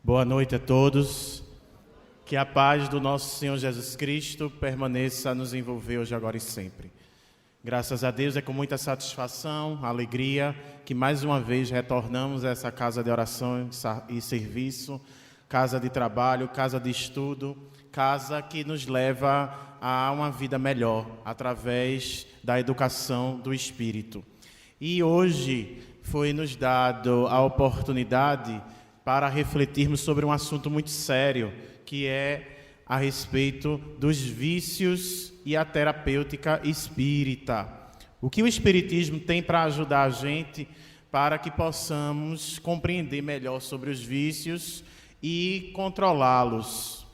Boa noite a todos. Que a paz do nosso Senhor Jesus Cristo permaneça a nos envolver hoje, agora e sempre. Graças a Deus, é com muita satisfação, alegria, que mais uma vez retornamos a essa casa de oração e serviço, casa de trabalho, casa de estudo, casa que nos leva a uma vida melhor, através da educação do Espírito. E hoje foi nos dado a oportunidade para refletirmos sobre um assunto muito sério, que é a respeito dos vícios e a terapêutica espírita. O que o Espiritismo tem para ajudar a gente para que possamos compreender melhor sobre os vícios e controlá-los.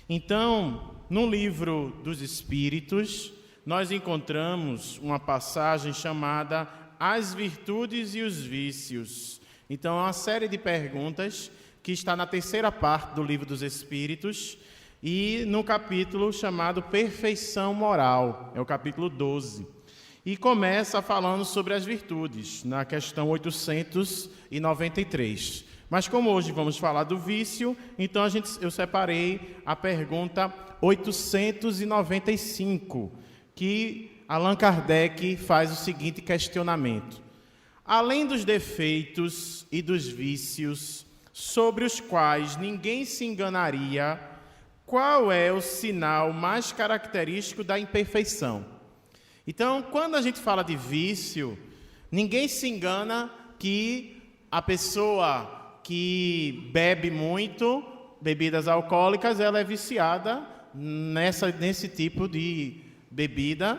Então, no livro dos Espíritos, nós encontramos uma passagem chamada As Virtudes e os Vícios. Então, é uma série de perguntas que está na terceira parte do Livro dos Espíritos e no capítulo chamado Perfeição Moral, é o capítulo 12. E começa falando sobre as virtudes, na questão 893. Mas como hoje vamos falar do vício, então eu separei a pergunta 895, que Allan Kardec faz o seguinte questionamento. Além dos defeitos e dos vícios, sobre os quais ninguém se enganaria, qual é o sinal mais característico da imperfeição? Então, quando a gente fala de vício, ninguém se engana que a pessoa que bebe muito bebidas alcoólicas, ela é viciada nesse tipo de bebida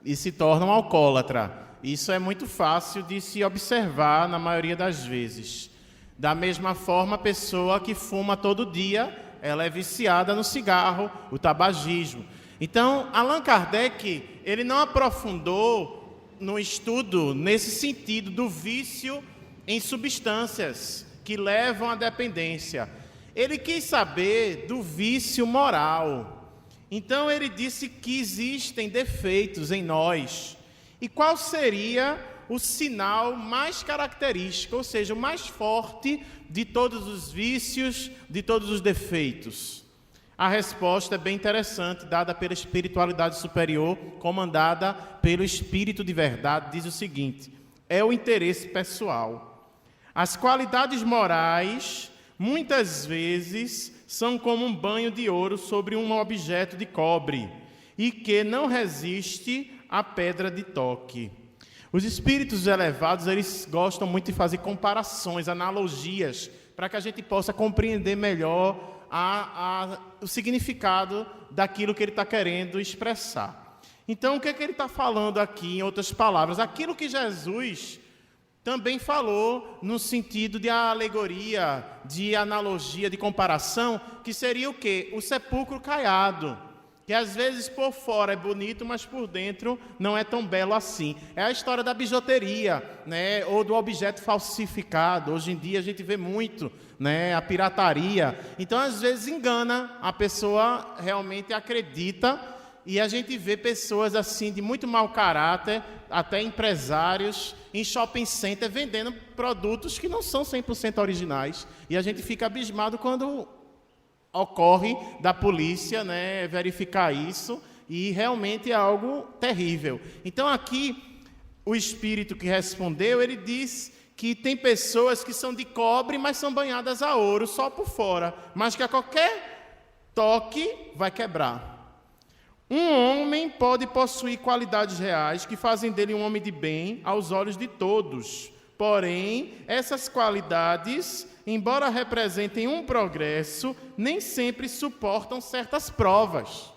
e se torna um alcoólatra. Isso é muito fácil de se observar na maioria das vezes. Da mesma forma, a pessoa que fuma todo dia, ela é viciada no cigarro, o tabagismo. Então, Allan Kardec, ele não aprofundou no estudo nesse sentido do vício em substâncias que levam à dependência. Ele quis saber do vício moral. Então, ele disse que existem defeitos em nós. E qual seria o sinal mais característico, ou seja, o mais forte de todos os vícios, de todos os defeitos? A resposta é bem interessante, dada pela espiritualidade superior, comandada pelo Espírito de Verdade, diz o seguinte: é o interesse pessoal. As qualidades morais, muitas vezes, são como um banho de ouro sobre um objeto de cobre, e que não resiste à pedra de toque. Os espíritos elevados, eles gostam muito de fazer comparações, analogias, para que a gente possa compreender melhor o significado daquilo que ele está querendo expressar. Então, o que é que ele está falando aqui, em outras palavras? Aquilo que Jesus também falou no sentido de alegoria, de analogia, de comparação, que seria o quê? O sepulcro caiado, que às vezes por fora é bonito, mas por dentro não é tão belo assim. É a história da bijuteria, né? Ou do objeto falsificado. Hoje em dia a gente vê muito, né? A pirataria. Então, às vezes engana, a pessoa realmente acredita, e a gente vê pessoas assim de muito mau caráter, até empresários, em shopping center, vendendo produtos que não são 100% originais. E a gente fica abismado quando ocorre da polícia, né, verificar isso, e realmente é algo terrível. Então aqui, o espírito que respondeu, ele diz que tem pessoas que são de cobre, mas são banhadas a ouro, só por fora, mas que a qualquer toque vai quebrar. Um homem pode possuir qualidades reais que fazem dele um homem de bem aos olhos de todos. Porém, essas qualidades, embora representem um progresso, nem sempre suportam certas provas.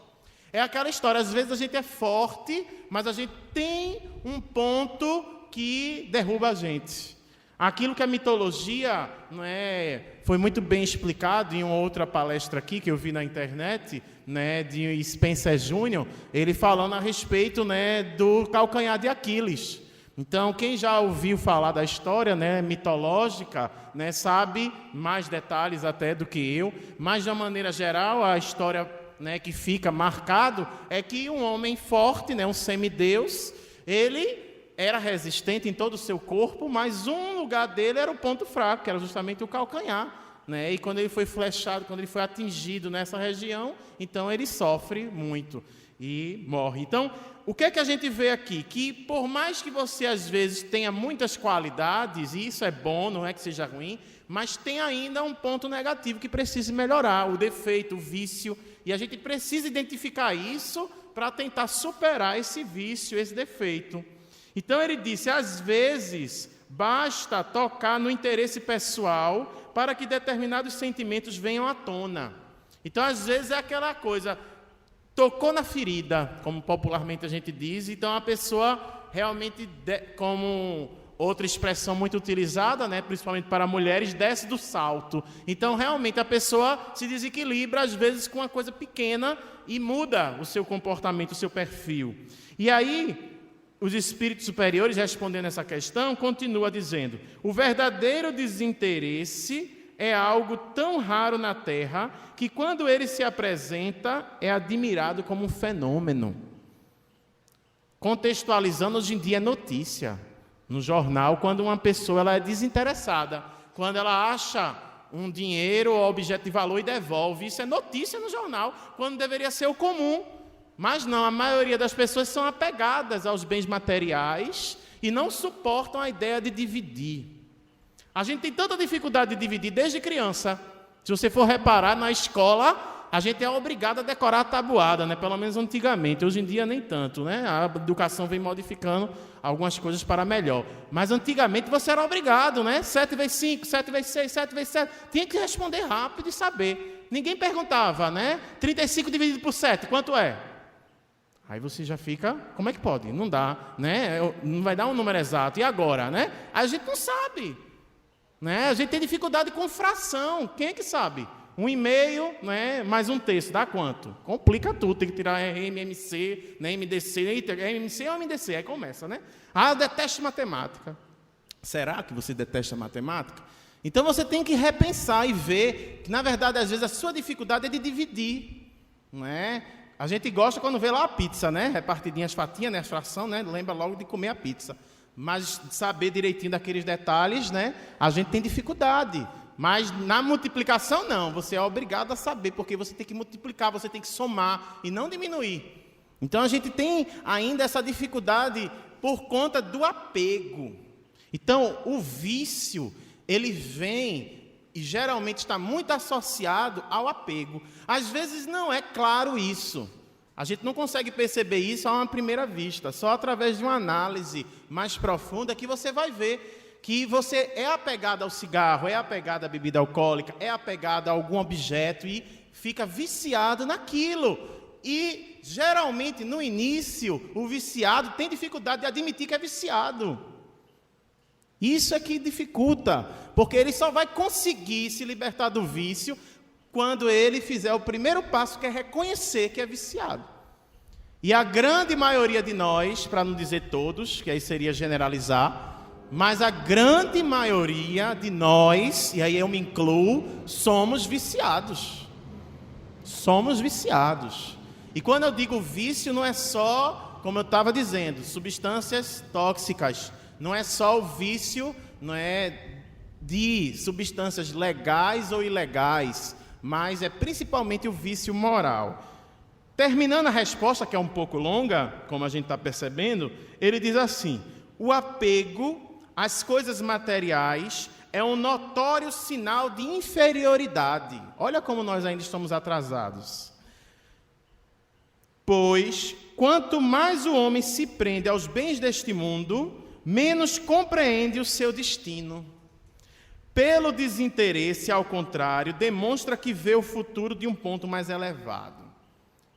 É aquela história, às vezes a gente é forte, mas a gente tem um ponto que derruba a gente. Aquilo que a mitologia, não é, foi muito bem explicado em uma outra palestra aqui que eu vi na internet, né, de Spencer Júnior, ele falando a respeito, né, do calcanhar de Aquiles. Então, quem já ouviu falar da história, né, mitológica, né, sabe mais detalhes até do que eu, mas de uma maneira geral, a história, né, que fica marcado é que um homem forte, né, um semideus, ele era resistente em todo o seu corpo, mas um lugar dele era o ponto fraco, que era justamente o calcanhar, né, e quando ele foi flechado, quando ele foi atingido nessa região, então ele sofre muito e morre. Então, o que é que a gente vê aqui? Que por mais que você às vezes tenha muitas qualidades, e isso é bom, não é que seja ruim, mas tem ainda um ponto negativo que precisa melhorar, o defeito, o vício, e a gente precisa identificar isso para tentar superar esse vício, esse defeito. Então ele disse, às vezes basta tocar no interesse pessoal para que determinados sentimentos venham à tona. Então às vezes é aquela coisa, tocou na ferida, como popularmente a gente diz, então a pessoa realmente, como outra expressão muito utilizada, né, principalmente para mulheres, desce do salto. Então realmente a pessoa se desequilibra às vezes com uma coisa pequena e muda o seu comportamento, o seu perfil. E aí os espíritos superiores, respondendo essa questão, continua dizendo, o verdadeiro desinteresse é algo tão raro na Terra que quando ele se apresenta é admirado como um fenômeno. Contextualizando, hoje em dia é notícia no jornal quando uma pessoa ela é desinteressada, quando ela acha um dinheiro ou objeto de valor e devolve, isso é notícia no jornal, quando deveria ser o comum. Mas não, a maioria das pessoas são apegadas aos bens materiais e não suportam a ideia de dividir. A gente tem tanta dificuldade de dividir desde criança. Se você for reparar, na escola, a gente é obrigado a decorar a tabuada, né? Pelo menos antigamente. Hoje em dia, nem tanto, né? A educação vem modificando algumas coisas para melhor. Mas antigamente você era obrigado, né? 7 vezes 5, 7 vezes 6, 7 vezes 7. Tinha que responder rápido e saber. Ninguém perguntava, né? 35 dividido por 7, quanto é? Aí você já fica, como é que pode? Não dá, né? Não vai dar um número exato. E agora, né? A gente não sabe. Né? A gente tem dificuldade com fração. Quem é que sabe? 1,5, né? Mais um terço, dá quanto? Complica tudo, tem que tirar MMC, né? MDC, MMC ou MDC, aí começa, né? Ah, eu detesto matemática. Será que você detesta matemática? Então você tem que repensar e ver que, na verdade, às vezes a sua dificuldade é de dividir, não é? A gente gosta quando vê lá a pizza, né? Repartidinha as fatinhas, né? As fração, né? Lembra logo de comer a pizza. Mas saber direitinho daqueles detalhes, né? A gente tem dificuldade. Mas na multiplicação, não. Você é obrigado a saber, porque você tem que multiplicar, você tem que somar e não diminuir. Então a gente tem ainda essa dificuldade por conta do apego. Então o vício, ele vem e geralmente está muito associado ao apego. Às vezes não é claro isso. A gente não consegue perceber isso a uma primeira vista. Só através de uma análise mais profunda que você vai ver que você é apegado ao cigarro, é apegado à bebida alcoólica, é apegado a algum objeto e fica viciado naquilo. E, geralmente, no início, o viciado tem dificuldade de admitir que é viciado. Isso é que dificulta, porque ele só vai conseguir se libertar do vício quando ele fizer o primeiro passo, que é reconhecer que é viciado. E a grande maioria de nós, para não dizer todos, que aí seria generalizar, mas a grande maioria de nós, e aí eu me incluo, somos viciados. Somos viciados. E quando eu digo vício, não é só, como eu estava dizendo, substâncias tóxicas. Não é só o vício, não é de substâncias legais ou ilegais, mas é principalmente o vício moral. Terminando a resposta, que é um pouco longa, como a gente está percebendo, ele diz assim: o apego às coisas materiais é um notório sinal de inferioridade. Olha como nós ainda estamos atrasados. Pois, quanto mais o homem se prende aos bens deste mundo, menos compreende o seu destino. Pelo desinteresse, ao contrário, demonstra que vê o futuro de um ponto mais elevado.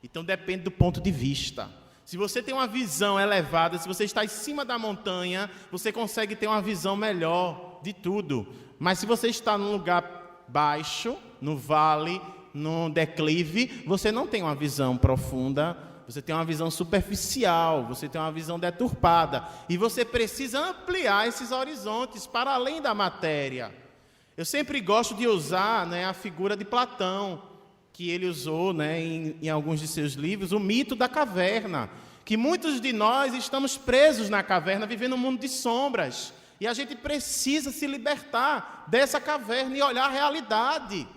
Então depende do ponto de vista. Se você tem uma visão elevada, se você está em cima da montanha, você consegue ter uma visão melhor de tudo. Mas se você está num lugar baixo, no vale, no declive, você não tem uma visão profunda você tem uma visão superficial, você tem uma visão deturpada, e você precisa ampliar esses horizontes para além da matéria. Eu sempre gosto de usar, né, a figura de Platão, que ele usou, né, em alguns de seus livros, o mito da caverna, que muitos de nós estamos presos na caverna, vivendo um mundo de sombras, e a gente precisa se libertar dessa caverna e olhar a realidade.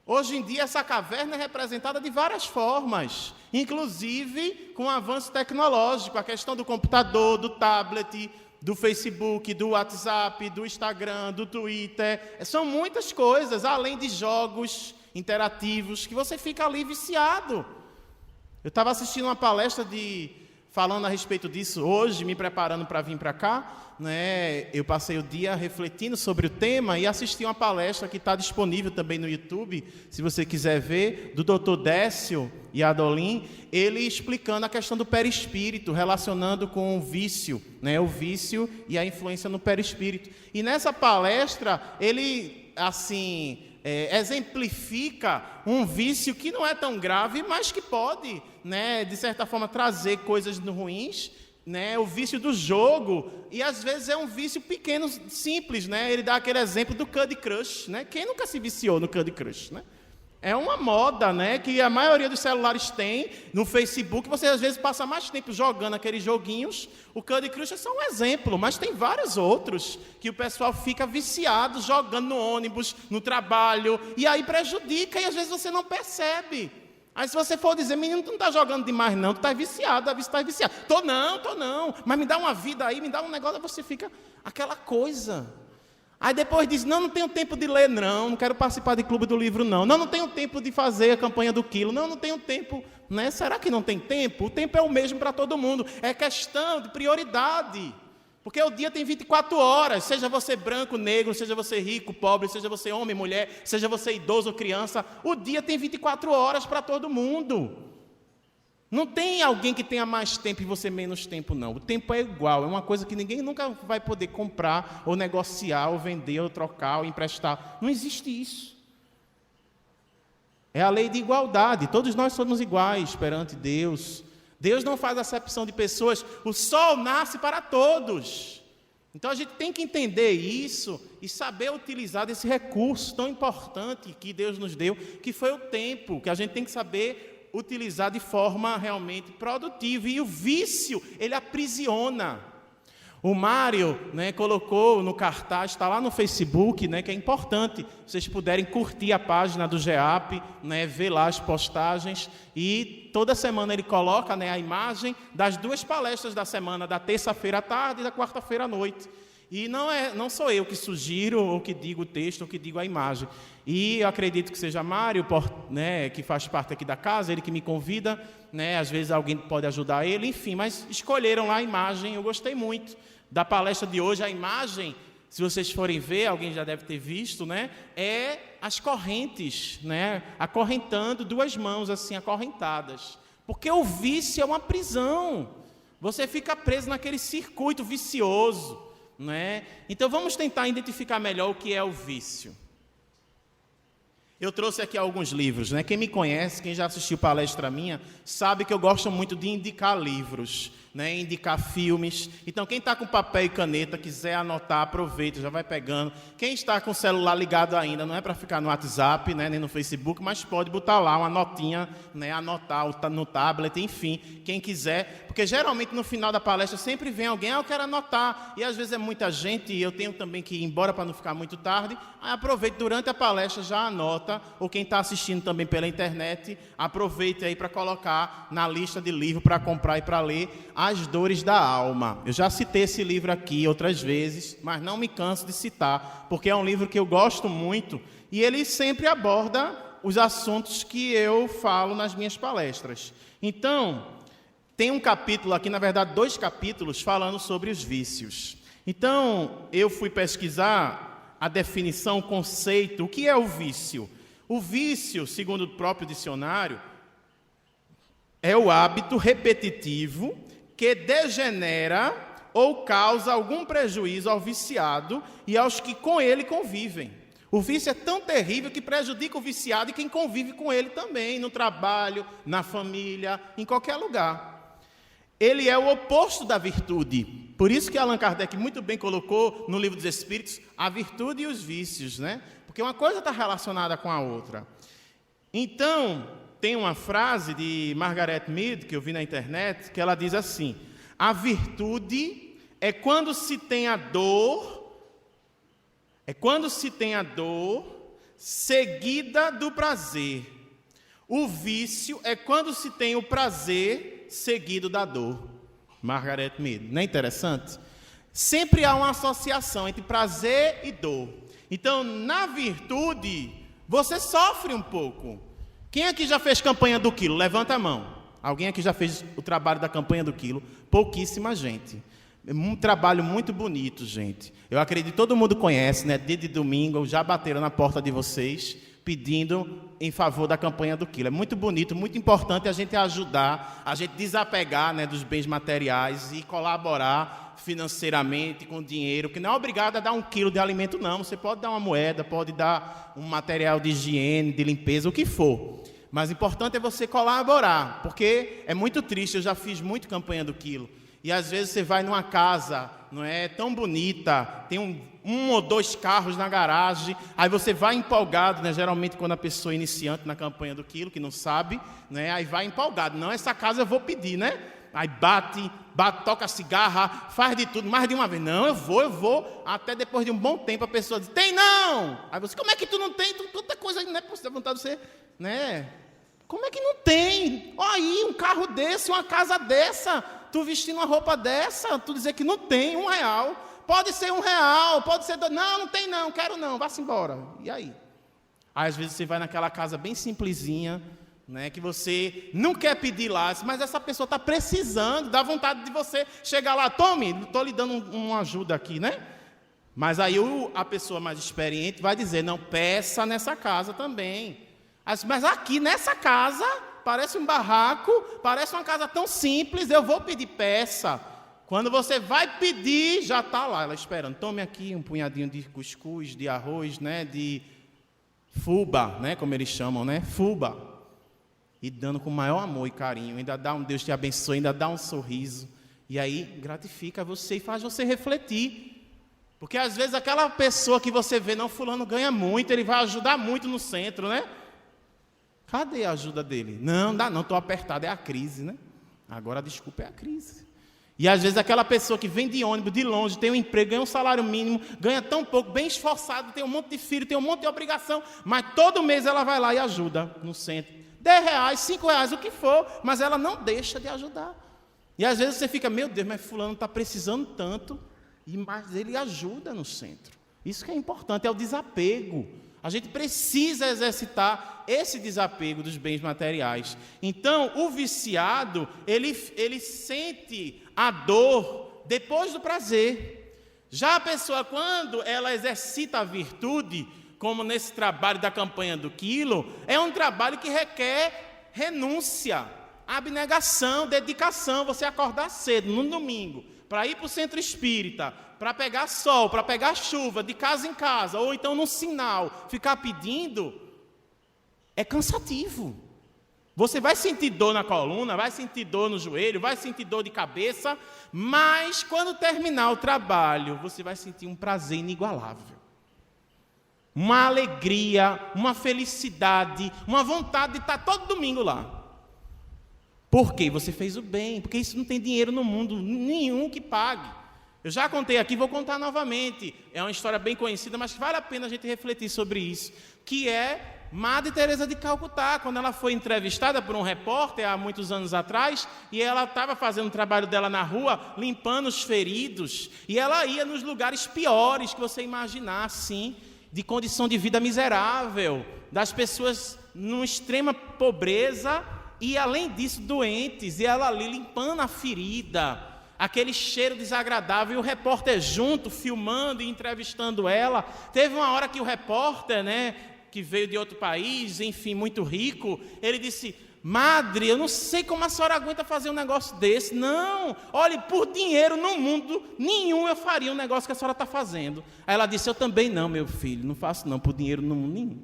Hoje em dia, essa caverna é representada de várias formas, inclusive com o avanço tecnológico, a questão do computador, do tablet, do Facebook, do WhatsApp, do Instagram, do Twitter. São muitas coisas, além de jogos interativos, que você fica ali viciado. Eu estava assistindo uma palestra falando a respeito disso hoje, me preparando para vir para cá, né? Eu passei o dia refletindo sobre o tema e assisti uma palestra que está disponível também no YouTube, se você quiser ver, do Dr. Décio e Adolin, ele explicando a questão do perispírito, relacionando com o vício, né? O vício e a influência no perispírito. E nessa palestra, ele, assim, exemplifica um vício que não é tão grave, mas que pode, né, de certa forma, trazer coisas ruins, né, o vício do jogo, e às vezes é um vício pequeno, simples, né? Ele dá aquele exemplo do Candy Crush, né? Quem nunca se viciou no Candy Crush, né? É uma moda, né, que a maioria dos celulares tem. No Facebook, você às vezes passa mais tempo jogando aqueles joguinhos. O Candy Crush é só um exemplo, mas tem vários outros que o pessoal fica viciado jogando no ônibus, no trabalho, e aí prejudica, e às vezes você não percebe. Aí se você for dizer, menino, tu não está jogando demais não, tu está viciado, tu está viciado. Tô não, mas me dá uma vida aí, me dá um negócio, você fica aquela coisa. Aí depois diz, não tenho tempo de ler não quero participar de clube do livro não tenho tempo de fazer a campanha do quilo, não tenho tempo, né? Será que não tem tempo? O tempo é o mesmo para todo mundo, é questão de prioridade, porque o dia tem 24 horas, seja você branco, negro, seja você rico, pobre, seja você homem, mulher, seja você idoso ou criança, o dia tem 24 horas para todo mundo. Não tem alguém que tenha mais tempo e você menos tempo, não. O tempo é igual, é uma coisa que ninguém nunca vai poder comprar, ou negociar, ou vender, ou trocar, ou emprestar. Não existe isso. É a lei de igualdade, todos nós somos iguais perante Deus. Deus não faz acepção de pessoas, o sol nasce para todos. Então a gente tem que entender isso e saber utilizar desse recurso tão importante que Deus nos deu, que foi o tempo, que a gente tem que saber utilizar de forma realmente produtiva. E o vício, ele aprisiona. O Mário, né, colocou no cartaz, está lá no Facebook, né, que é importante, vocês puderem curtir a página do GEAP, né, ver lá as postagens, e toda semana ele coloca, né, a imagem das 2 palestras da semana, da terça-feira à tarde e da quarta-feira à noite. E não sou eu que sugiro, ou que digo o texto, ou que digo a imagem. E eu acredito que seja Mário, né, que faz parte aqui da casa, ele que me convida, né, às vezes alguém pode ajudar ele, enfim, mas escolheram lá a imagem, eu gostei muito da palestra de hoje. A imagem, se vocês forem ver, alguém já deve ter visto, né, é as correntes, né, acorrentando 2 mãos assim, acorrentadas. Porque o vício é uma prisão, você fica preso naquele circuito vicioso. Né? Então vamos tentar identificar melhor o que é o vício. Eu trouxe aqui alguns livros, né? Quem me conhece, quem já assistiu palestra minha, sabe que eu gosto muito de indicar livros, né? Indicar filmes. Então quem está com papel e caneta, quiser anotar, aproveita, já vai pegando. Quem está com o celular ligado ainda, não é para ficar no WhatsApp, né? Nem no Facebook, mas pode botar lá uma notinha, né? Anotar no tablet, enfim, quem quiser. Porque geralmente no final da palestra sempre vem alguém, eu quero anotar. E às vezes é muita gente, e eu tenho também que ir embora para não ficar muito tarde. Aí aproveite durante a palestra, já anota. Ou quem está assistindo também pela internet, aproveite aí para colocar na lista de livro para comprar e para ler, As Dores da Alma. Eu já citei esse livro aqui outras vezes, mas não me canso de citar, porque é um livro que eu gosto muito e ele sempre aborda os assuntos que eu falo nas minhas palestras. Então, tem um capítulo aqui, na verdade 2 capítulos, falando sobre os vícios. Então, eu fui pesquisar a definição, o conceito, o que é o vício? O vício, segundo o próprio dicionário, é o hábito repetitivo que degenera ou causa algum prejuízo ao viciado e aos que com ele convivem. O vício é tão terrível que prejudica o viciado e quem convive com ele também, no trabalho, na família, em qualquer lugar. Ele é o oposto da virtude. Por isso que Allan Kardec muito bem colocou no Livro dos Espíritos a virtude e os vícios, né? Porque uma coisa está relacionada com a outra. Então, tem uma frase de Margaret Mead, que eu vi na internet, que ela diz assim: a virtude é quando se tem a dor, seguida do prazer. O vício é quando se tem o prazer seguido da dor. Margaret Mead. Não é interessante? Sempre há uma associação entre prazer e dor. Então, na virtude, você sofre um pouco. Quem aqui já fez campanha do quilo? Levanta a mão. Alguém aqui já fez o trabalho da campanha do quilo? Pouquíssima gente. Um trabalho muito bonito, gente. Eu acredito que todo mundo conhece, né? Dia de domingo, já bateram na porta de vocês, pedindo em favor da campanha do quilo. É muito bonito, muito importante a gente ajudar, a gente desapegar, né, dos bens materiais e colaborar financeiramente com dinheiro, que não é obrigado a dar 1 quilo de alimento, não. Você pode dar uma moeda, pode dar um material de higiene, de limpeza, o que for. Mas o importante é você colaborar, porque é muito triste, eu já fiz muito campanha do quilo. E às vezes você vai numa casa, não é tão bonita, tem um ou 2 carros na garagem, aí você vai empolgado, né? Geralmente quando a pessoa é iniciante na campanha do quilo, que não sabe, né? Aí vai empolgado, não, essa casa eu vou pedir, né? Aí bate, toca cigarra, faz de tudo, mais de uma vez, não, eu vou, até depois de um bom tempo a pessoa diz, tem não! Aí você, como é que tu não tem? Tanta coisa, né? Você dá vontade de você, né? Como é que não tem? Olha aí, um carro desse, uma casa dessa, tu vestindo uma roupa dessa, tu dizer que não tem R$1. Pode ser R$1, pode ser 2. Não tem não, quero não, vá-se embora. E aí? Aí às vezes você vai naquela casa bem simplesinha, né, que você não quer pedir lá, mas essa pessoa está precisando, dá vontade de você chegar lá, tome, estou lhe dando uma ajuda aqui, né? Mas aí a pessoa mais experiente vai dizer, não, peça nessa casa também. Mas aqui nessa casa, parece um barraco, parece uma casa tão simples, eu vou pedir peça. Quando você vai pedir, já está lá, ela esperando. Tome aqui um punhadinho de cuscuz, de arroz, né, de fuba, né, como eles chamam, né, fuba. E dando com o maior amor e carinho, ainda dá um Deus te abençoe, ainda dá um sorriso. E aí gratifica você e faz você refletir. Porque às vezes aquela pessoa que você vê, não, fulano ganha muito, ele vai ajudar muito no centro, né? Cadê a ajuda dele? Não, dá não, estou apertado, é a crise, né? Agora a desculpa é a crise. E às vezes aquela pessoa que vem de ônibus, de longe, tem um emprego, ganha um salário mínimo, ganha tão pouco, bem esforçado, tem um monte de filho, tem um monte de obrigação, mas todo mês ela vai lá e ajuda no centro. R$10, R$5, o que for, mas ela não deixa de ajudar. E às vezes você fica, meu Deus, mas fulano está precisando tanto, mas ele ajuda no centro. Isso que é importante, é o desapego. A gente precisa exercitar esse desapego dos bens materiais. Então, o viciado, ele sente a dor depois do prazer. Já a pessoa, quando ela exercita a virtude, como nesse trabalho da campanha do quilo, é um trabalho que requer renúncia, abnegação, dedicação. Você acordar cedo, no domingo, para ir para o centro espírita, para pegar sol, para pegar chuva, de casa em casa, ou então num sinal, ficar pedindo, é cansativo. Você vai sentir dor na coluna, vai sentir dor no joelho, vai sentir dor de cabeça, mas quando terminar o trabalho, você vai sentir um prazer inigualável. Uma alegria, uma felicidade, uma vontade de estar todo domingo lá. Por quê? Você fez o bem, porque isso não tem dinheiro no mundo nenhum que pague. Eu já contei aqui, vou contar novamente. É uma história bem conhecida, mas vale a pena a gente refletir sobre isso, que é Madre Teresa de Calcutá, quando ela foi entrevistada por um repórter há muitos anos atrás, e ela estava fazendo o trabalho dela na rua, limpando os feridos, e ela ia nos lugares piores que você imaginar, assim, de condição de vida miserável, das pessoas numa extrema pobreza, e além disso doentes, e ela ali limpando a ferida, aquele cheiro desagradável, e o repórter junto, filmando e entrevistando ela. Teve uma hora que o repórter, né, que veio de outro país, enfim, muito rico, ele disse, Madre, eu não sei como a senhora aguenta fazer um negócio desse. Não, olhe, por dinheiro no mundo nenhum eu faria um negócio que a senhora está fazendo. Aí ela disse, eu também não, meu filho, não faço não, por dinheiro no mundo nenhum.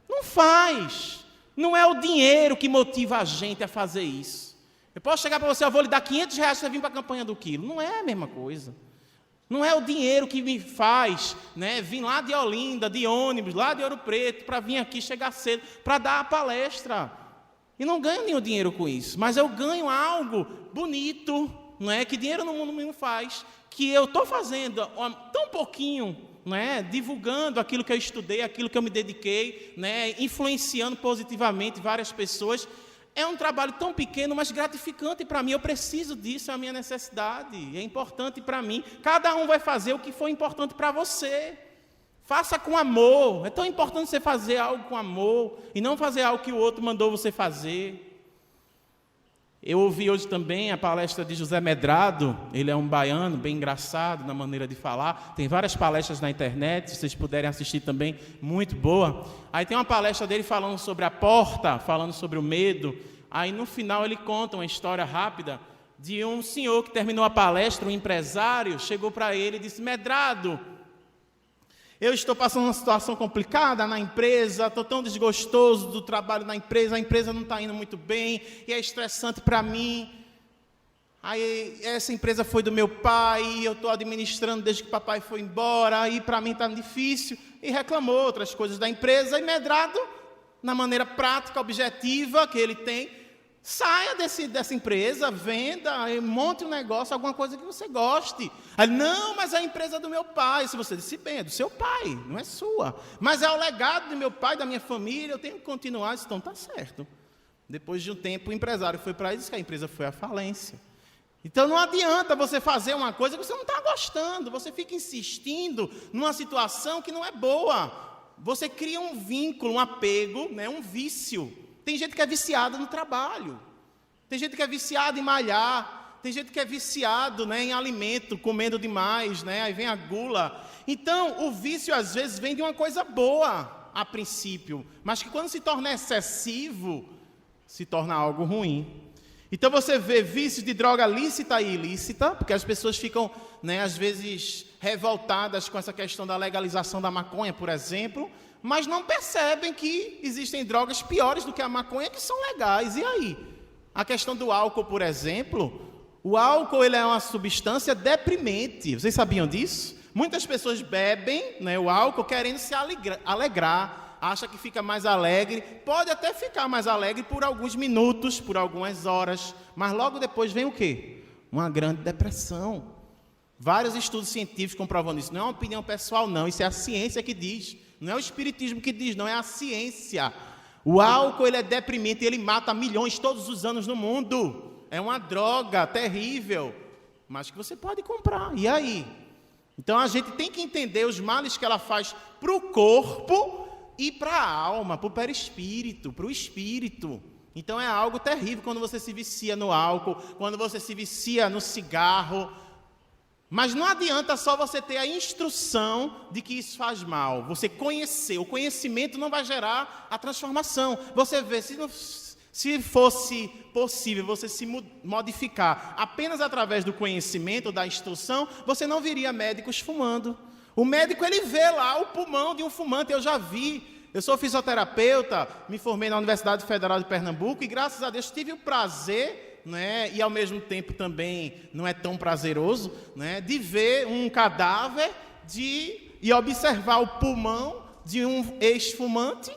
Não faz. Não é o dinheiro que motiva a gente a fazer isso. Eu posso chegar para você, eu vou lhe dar R$500 para você vir para a campanha do quilo. Não é a mesma coisa. Não é o dinheiro que me faz, né, vir lá de Olinda, de ônibus, lá de Ouro Preto, para vir aqui chegar cedo, para dar a palestra. E não ganho nenhum dinheiro com isso, mas eu ganho algo bonito, não é, que dinheiro no mundo não faz, que eu estou fazendo tão pouquinho, não é, divulgando aquilo que eu estudei, aquilo que eu me dediquei, né, influenciando positivamente várias pessoas. É um trabalho tão pequeno, mas gratificante para mim. Eu preciso disso, é a minha necessidade. É importante para mim. Cada um vai fazer o que for importante para você. Faça com amor. É tão importante você fazer algo com amor e não fazer algo que o outro mandou você fazer. Eu ouvi hoje também a palestra de José Medrado. Ele é um baiano, bem engraçado na maneira de falar. Tem várias palestras na internet, se vocês puderem assistir também, muito boa. Aí tem uma palestra dele falando sobre a porta, falando sobre o medo. Aí no final ele conta uma história rápida de um senhor que terminou a palestra, um empresário, chegou para ele e disse, Medrado, eu estou passando uma situação complicada na empresa, estou tão desgostoso do trabalho na empresa, a empresa não está indo muito bem, e é estressante para mim. Aí essa empresa foi do meu pai, eu estou administrando desde que o papai foi embora, e para mim está difícil. E reclamou outras coisas da empresa, e Medrado, na maneira prática, objetiva que ele tem, saia dessa empresa, venda, monte um negócio, alguma coisa que você goste. Aí, não, mas é a empresa do meu pai. Se você disse bem, é do seu pai, não é sua. Mas é o legado do meu pai, da minha família, eu tenho que continuar. Então está certo. Depois de um tempo, o empresário foi para aí e disse que a empresa foi à falência. Então não adianta você fazer uma coisa que você não está gostando. Você fica insistindo numa situação que não é boa. Você cria um vínculo, um apego, né, um vício. Tem gente que é viciada no trabalho, tem gente que é viciada em malhar, tem gente que é viciado, né, em alimento, comendo demais, né, aí vem a gula. Então, o vício às vezes vem de uma coisa boa, a princípio, mas que quando se torna excessivo, se torna algo ruim. Então você vê vícios de droga lícita e ilícita, porque as pessoas ficam, né, às vezes revoltadas com essa questão da legalização da maconha, por exemplo, mas não percebem que existem drogas piores do que a maconha que são legais. E aí? A questão do álcool, por exemplo, o álcool ele é uma substância deprimente. Vocês sabiam disso? Muitas pessoas bebem, né, o álcool querendo se alegrar, acha que fica mais alegre, pode até ficar mais alegre por alguns minutos, por algumas horas, mas logo depois vem o quê? Uma grande depressão. Vários estudos científicos comprovando isso. Não é uma opinião pessoal, não. Isso é a ciência que diz. Não é o espiritismo que diz, não é a ciência. O álcool ele é deprimente, ele mata milhões todos os anos no mundo. É uma droga terrível, mas que você pode comprar. E aí? Então a gente tem que entender os males que ela faz para o corpo e para a alma, para o perispírito, para o espírito. Então é algo terrível quando você se vicia no álcool, quando você se vicia no cigarro. Mas não adianta só você ter a instrução de que isso faz mal. Você conhecer, o conhecimento não vai gerar a transformação. Você vê, se fosse possível você se modificar apenas através do conhecimento, da instrução, você não viria médicos fumando. O médico, ele vê lá o pulmão de um fumante, eu já vi. Eu sou fisioterapeuta, me formei na Universidade Federal de Pernambuco e, graças a Deus, tive o prazer, né, e ao mesmo tempo também não é tão prazeroso, né, de ver um cadáver e observar o pulmão de um ex-fumante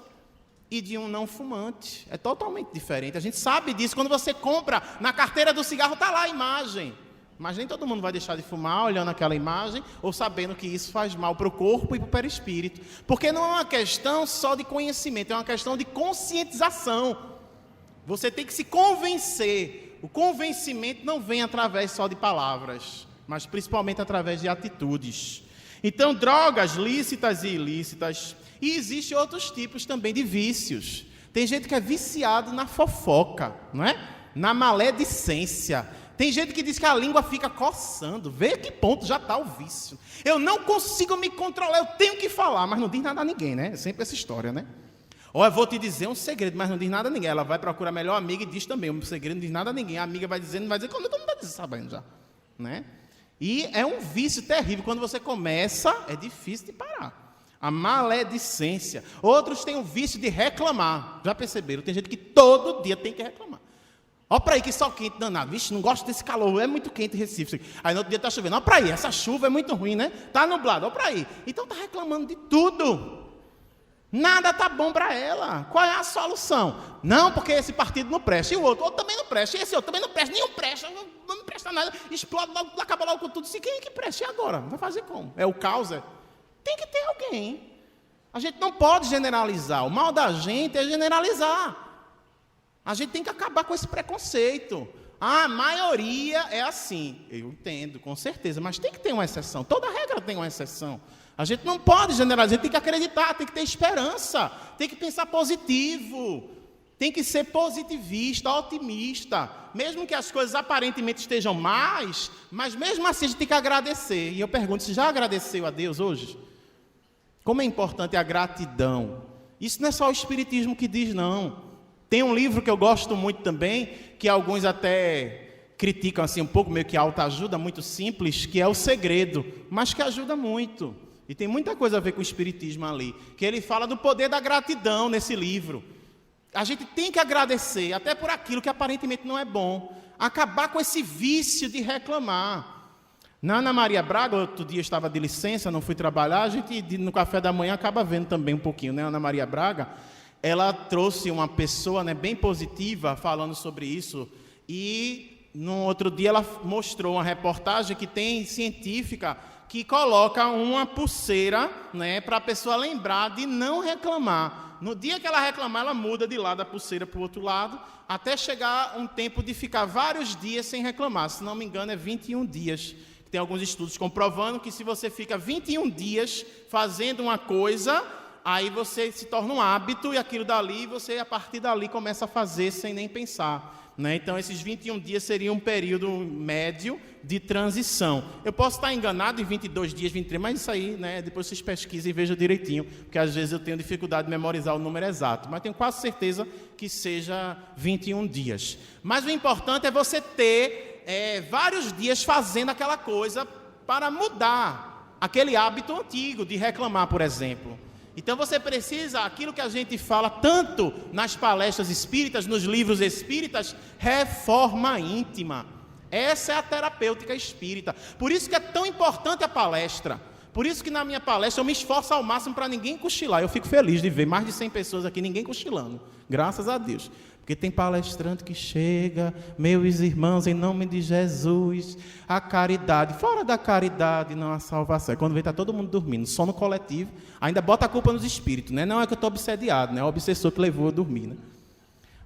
e de um não fumante. É totalmente diferente. A gente sabe disso. Quando você compra, na carteira do cigarro está lá a imagem. Mas nem todo mundo vai deixar de fumar olhando aquela imagem ou sabendo que isso faz mal para o corpo e para o perispírito. Porque não é uma questão só de conhecimento, é uma questão de conscientização. Você tem que se convencer. O convencimento não vem através só de palavras, mas principalmente através de atitudes. Então, drogas lícitas e ilícitas. E existem outros tipos também de vícios. Tem gente que é viciado na fofoca, não é? Na maledicência. Tem gente que diz que a língua fica coçando. Vê a que ponto já está o vício. Eu não consigo me controlar, eu tenho que falar, mas não diz nada a ninguém, né? É sempre essa história, né? Ou eu vou te dizer um segredo, mas não diz nada a ninguém. Ela vai procurar a melhor amiga e diz também, um segredo não diz nada a ninguém. A amiga vai dizendo, vai dizer, quando todo mundo está sabendo já. Né? E é um vício terrível. Quando você começa, é difícil de parar. A maledicência. Outros têm o vício de reclamar. Já perceberam? Tem gente que todo dia tem que reclamar. Olha para aí que sol quente danado. Vixe, não gosto desse calor, é muito quente em Recife. Aí no outro dia está chovendo. Olha para aí, essa chuva é muito ruim, né? Está nublado, olha para aí. Então está reclamando de tudo. Nada está bom para ela. Qual é a solução? Não, porque esse partido não presta. E o outro também não presta. E esse outro também não presta. Nenhum presta. Não presta nada. Explode logo, acaba logo com tudo. Se quem é que presta? E agora? Vai fazer como? É o caos? É? Tem que ter alguém. A gente não pode generalizar. O mal da gente é generalizar. A gente tem que acabar com esse preconceito. A maioria é assim. Eu entendo, com certeza. Mas tem que ter uma exceção. Toda regra tem uma exceção. A gente não pode generalizar, a gente tem que acreditar, tem que ter esperança, tem que pensar positivo, tem que ser positivista, otimista, mesmo que as coisas aparentemente estejam más, mas mesmo assim a gente tem que agradecer. E eu pergunto, você já agradeceu a Deus hoje? Como é importante a gratidão. Isso não é só o Espiritismo que diz, não. Tem um livro que eu gosto muito também, que alguns até criticam assim um pouco, meio que autoajuda, muito simples, que é O Segredo, mas que ajuda muito. E tem muita coisa a ver com o Espiritismo ali, que ele fala do poder da gratidão nesse livro. A gente tem que agradecer, até por aquilo que aparentemente não é bom. Acabar com esse vício de reclamar. Na Ana Maria Braga, outro dia eu estava de licença, não fui trabalhar, a gente no café da manhã acaba vendo também um pouquinho, né? Ana Maria Braga, ela trouxe uma pessoa, né, bem positiva falando sobre isso, e no outro dia ela mostrou uma reportagem que tem científica, que coloca uma pulseira, né, para a pessoa lembrar de não reclamar. No dia que ela reclamar, ela muda de lado a pulseira para o outro lado, até chegar um tempo de ficar vários dias sem reclamar. Se não me engano, é 21 dias. Tem alguns estudos comprovando que se você fica 21 dias fazendo uma coisa, aí você se torna um hábito e aquilo dali, você a partir dali começa a fazer sem nem pensar. Né? Então, esses 21 dias seriam um período médio de transição. Eu posso estar enganado em 22 dias, 23, mas isso aí, né, depois vocês pesquisem e vejam direitinho, porque às vezes eu tenho dificuldade de memorizar o número exato, mas tenho quase certeza que seja 21 dias. Mas o importante é você ter vários dias fazendo aquela coisa para mudar aquele hábito antigo de reclamar, por exemplo. Então você precisa, aquilo que a gente fala tanto nas palestras espíritas, nos livros espíritas, reforma íntima. Essa é a terapêutica espírita. Por isso que é tão importante a palestra. Por isso que na minha palestra eu me esforço ao máximo para ninguém cochilar. Eu fico feliz de ver mais de 100 pessoas aqui, ninguém cochilando. Graças a Deus. Porque tem palestrante que chega, meus irmãos, em nome de Jesus, a caridade. Fora da caridade, não há salvação. Quando vê, está todo mundo dormindo, sono coletivo, ainda bota a culpa nos espíritos, né? Não é que eu estou obsediado, né? É o obsessor que levou a dormir, né?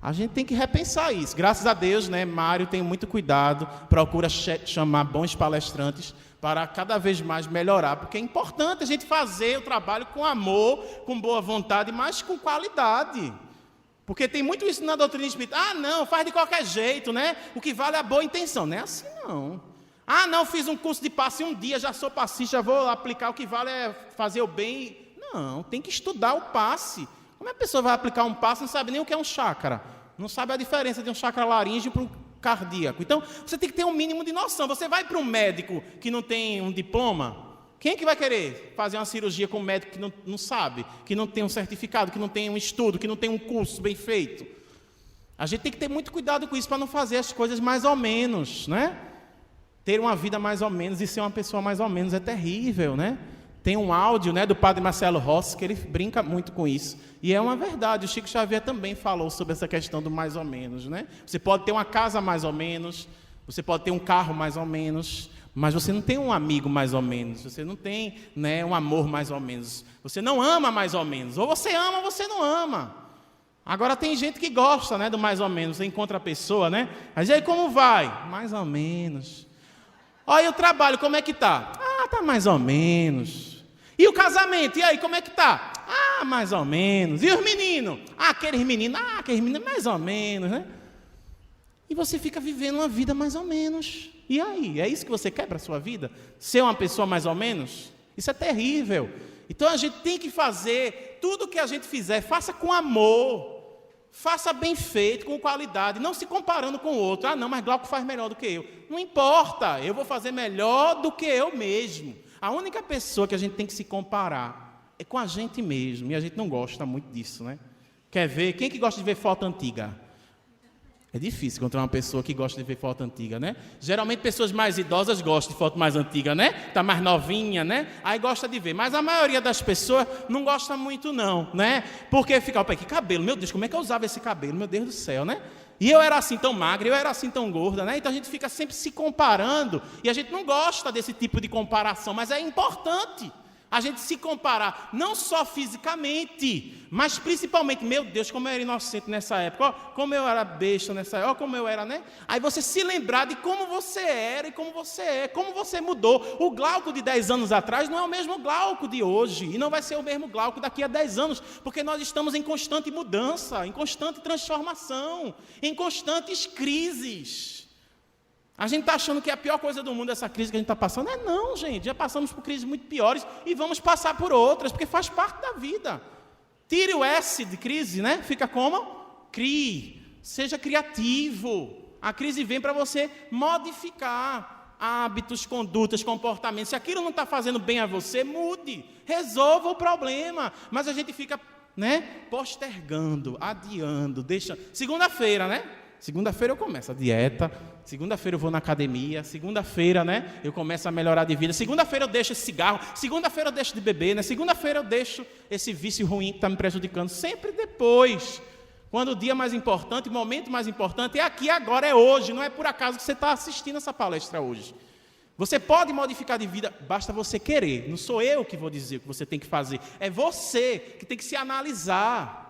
A gente tem que repensar isso. Graças a Deus, né? Mário tem muito cuidado, procura chamar bons palestrantes para cada vez mais melhorar, porque é importante a gente fazer o trabalho com amor, com boa vontade, mas com qualidade. Porque tem muito isso na doutrina espírita. Ah, não, faz de qualquer jeito, né? O que vale é a boa intenção. Não é assim, não. Ah, não, fiz um curso de passe um dia, já sou passista, já vou aplicar, o que vale é fazer o bem. Não, tem que estudar o passe. Como é que a pessoa vai aplicar um passe e não sabe nem o que é um chácara? Não sabe a diferença de um chácara laríngeo para um cardíaco. Então, você tem que ter um mínimo de noção. Você vai para um médico que não tem um diploma, quem é que vai querer fazer uma cirurgia com um médico que não sabe, que não tem um certificado, que não tem um estudo, que não tem um curso bem feito? A gente tem que ter muito cuidado com isso para não fazer as coisas mais ou menos, né? Ter uma vida mais ou menos e ser uma pessoa mais ou menos é terrível, né? Tem um áudio, né, do padre Marcelo Rossi que ele brinca muito com isso. E é uma verdade, o Chico Xavier também falou sobre essa questão do mais ou menos, né? Você pode ter uma casa mais ou menos, você pode ter um carro mais ou menos, mas você não tem um amigo mais ou menos, você não tem, né, um amor mais ou menos, você não ama mais ou menos, ou você ama ou você não ama. Agora tem gente que gosta, né, do mais ou menos, você encontra a pessoa, né, mas aí como vai? Mais ou menos. Olha o trabalho, como é que tá? Ah, tá mais ou menos. E o casamento, e aí, como é que tá? Ah, mais ou menos. E os meninos? Ah, aqueles meninos mais ou menos, né? E você fica vivendo uma vida mais ou menos. E aí, é isso que você quer para a sua vida? Ser uma pessoa mais ou menos? Isso é terrível. Então a gente tem que fazer, tudo que a gente fizer, faça com amor, faça bem feito, com qualidade, não se comparando com o outro. Ah, não, mas Glauco faz melhor do que eu. Não importa, eu vou fazer melhor do que eu mesmo. A única pessoa que a gente tem que se comparar é com a gente mesmo, e a gente não gosta muito disso, né? Quer ver? Quem que gosta de ver foto antiga? É difícil encontrar uma pessoa que gosta de ver foto antiga, né? Geralmente pessoas mais idosas gostam de foto mais antiga, né? Tá mais novinha, né? Aí gosta de ver. Mas a maioria das pessoas não gosta muito não, né? Porque fica, opa, que cabelo, meu Deus, como é que eu usava esse cabelo? Meu Deus do céu, né? E eu era assim tão magra, eu era assim tão gorda, né? Então a gente fica sempre se comparando e a gente não gosta desse tipo de comparação, mas é importante a gente se comparar, não só fisicamente, mas principalmente, meu Deus, como eu era inocente nessa época, ó, como eu era besta nessa época, ó, como eu era, né? Aí você se lembrar de como você era e como você é, como você mudou. O Glauco de 10 anos atrás não é o mesmo Glauco de hoje, e não vai ser o mesmo Glauco daqui a 10 anos, porque nós estamos em constante mudança, em constante transformação, em constantes crises. A gente está achando que é a pior coisa do mundo essa crise que a gente está passando. Não, gente, já passamos por crises muito piores e vamos passar por outras, porque faz parte da vida. Tire o S de crise, né? Fica como? Crie, seja criativo. A crise vem para você modificar hábitos, condutas, comportamentos. Se aquilo não está fazendo bem a você, mude, resolva o problema. Mas a gente fica, né, postergando, adiando, deixando. Segunda-feira, né? Segunda-feira eu começo a dieta, segunda-feira eu vou na academia, segunda-feira, né, eu começo a melhorar de vida, segunda-feira eu deixo esse cigarro, segunda-feira eu deixo de beber, né, segunda-feira eu deixo esse vício ruim que está me prejudicando, sempre depois, quando o dia mais importante, o momento mais importante é aqui, agora, é hoje, não é por acaso que você está assistindo essa palestra hoje. Você pode modificar de vida, basta você querer, não sou eu que vou dizer o que você tem que fazer, é você que tem que se analisar.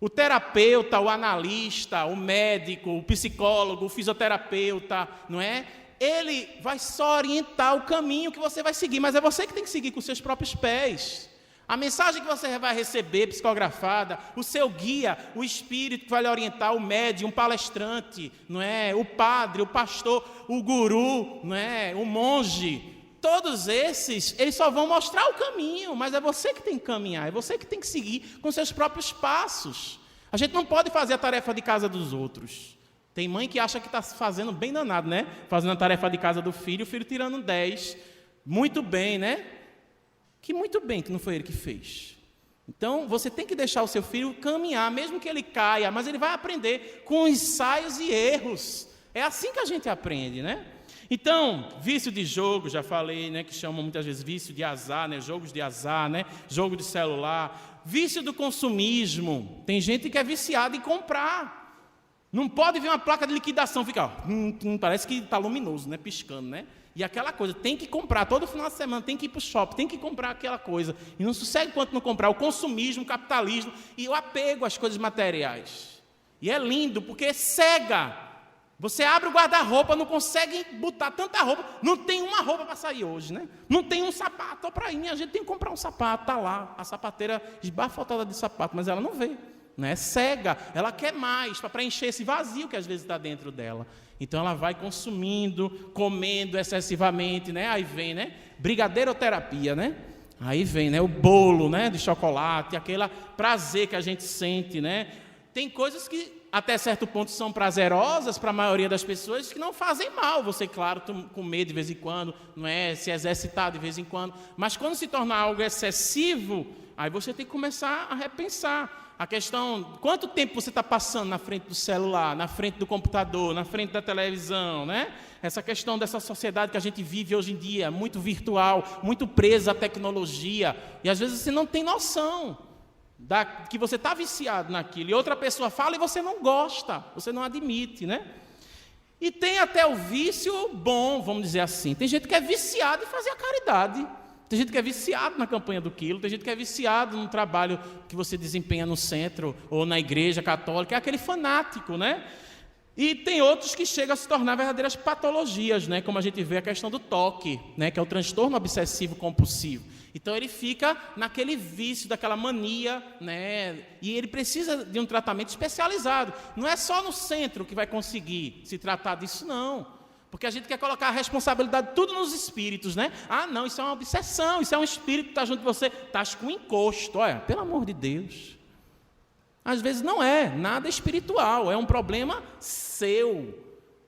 O terapeuta, o analista, o médico, o psicólogo, o fisioterapeuta, não é? Ele vai só orientar o caminho que você vai seguir, mas é você que tem que seguir com seus próprios pés. A mensagem que você vai receber, psicografada, o seu guia, o espírito que vai lhe orientar, o médium, o palestrante, não é? O padre, o pastor, o guru, não é? O monge. Todos esses, eles só vão mostrar o caminho, mas é você que tem que caminhar, é você que tem que seguir com seus próprios passos. A gente não pode fazer a tarefa de casa dos outros. Tem mãe que acha que está fazendo bem danado, né? Fazendo a tarefa de casa do filho, o filho tirando 10. Muito bem, né? Que muito bem que não foi ele que fez. Então, você tem que deixar o seu filho caminhar, mesmo que ele caia, mas ele vai aprender com ensaios e erros. É assim que a gente aprende, né? Então, vício de jogo, já falei, né, que chamam muitas vezes vício de azar, né, jogos de azar, né, jogo de celular, vício do consumismo. Tem gente que é viciada em comprar. Não pode ver uma placa de liquidação, fica, parece que está luminoso, né, piscando, né? E aquela coisa, tem que comprar, todo final de semana tem que ir para o shopping, tem que comprar aquela coisa. E não sossega enquanto não comprar. O consumismo, o capitalismo e o apego às coisas materiais. E é lindo, porque cega. Você abre o guarda-roupa, não consegue botar tanta roupa, não tem uma roupa para sair hoje, né? Não tem um sapato para ir, a gente tem que comprar um sapato, está lá, a sapateira esbafaltada de sapato, mas ela não vê, né? É cega, ela quer mais para preencher esse vazio que às vezes está dentro dela. Então ela vai consumindo, comendo excessivamente, né? Aí vem, né? Brigadeiroterapia, né? Aí vem, né? O bolo, né? De chocolate, aquele prazer que a gente sente, né? Tem coisas que até certo ponto são prazerosas para a maioria das pessoas que não fazem mal. Você, claro, comer de vez em quando, não é? Se exercitar de vez em quando. Mas quando se torna algo excessivo, aí você tem que começar a repensar. A questão, quanto tempo você está passando na frente do celular, na frente do computador, na frente da televisão, né? Essa questão dessa sociedade que a gente vive hoje em dia, muito virtual, muito presa à tecnologia. E às vezes você não tem noção que você está viciado naquilo, e outra pessoa fala e você não gosta, você não admite, né? E tem até o vício bom, vamos dizer assim. Tem gente que é viciada em fazer a caridade, tem gente que é viciado na campanha do quilo, tem gente que é viciado no trabalho que você desempenha no centro ou na igreja católica, é aquele fanático, né? E tem outros que chegam a se tornar verdadeiras patologias, né? Como a gente vê a questão do toque, né? Que é o transtorno obsessivo compulsivo. Então ele fica naquele vício, daquela mania, né? E ele precisa de um tratamento especializado. Não é só no centro que vai conseguir se tratar disso, não. Porque a gente quer colocar a responsabilidade tudo nos espíritos, né? Ah, não, isso é uma obsessão, isso é um espírito que está junto de você. Estás com encosto, olha, pelo amor de Deus. Às vezes não é nada espiritual, é um problema seu.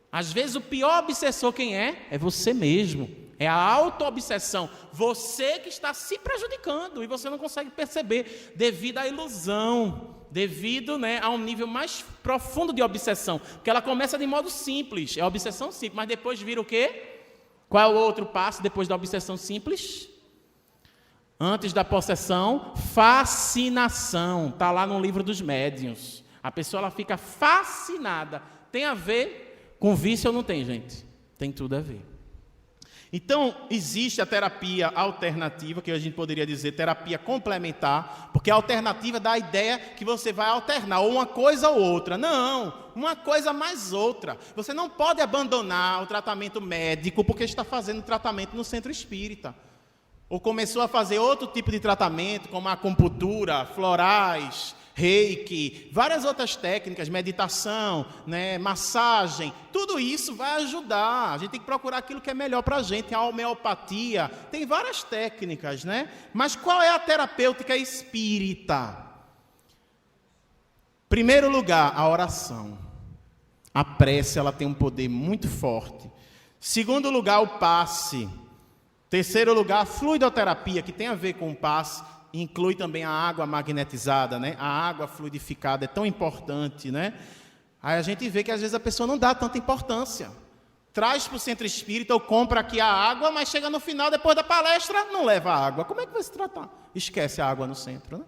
Às vezes o pior obsessor quem é? É você mesmo. É a auto-obsessão. Você que está se prejudicando e você não consegue perceber devido à ilusão, devido, né, a um nível mais profundo de obsessão. Porque ela começa de modo simples, é a obsessão simples, mas depois vira o quê? Qual é o outro passo depois da obsessão simples? Antes da possessão, fascinação. Está lá no livro dos médiuns. A pessoa ela fica fascinada. Tem a ver com vício ou não tem, gente? Tem tudo a ver. Então, existe a terapia alternativa, que a gente poderia dizer terapia complementar, porque a alternativa dá a ideia que você vai alternar, ou uma coisa ou outra. Não, uma coisa mais outra. Você não pode abandonar o tratamento médico porque está fazendo tratamento no centro espírita. Ou começou a fazer outro tipo de tratamento, como a acupuntura, florais, reiki, várias outras técnicas, meditação, né, massagem, tudo isso vai ajudar. A gente tem que procurar aquilo que é melhor para a gente. A homeopatia, tem várias técnicas, né? Mas qual é a terapêutica espírita? Primeiro lugar, a oração. A prece, ela tem um poder muito forte. Segundo lugar, o passe. Terceiro lugar, a fluidoterapia, que tem a ver com o passe. Inclui também a água magnetizada, né? A água fluidificada é tão importante, né? Aí a gente vê que às vezes a pessoa não dá tanta importância. Traz para o centro espírita ou compra aqui a água, mas chega no final, depois da palestra, não leva a água. Como é que vai se tratar? Esquece a água no centro, né?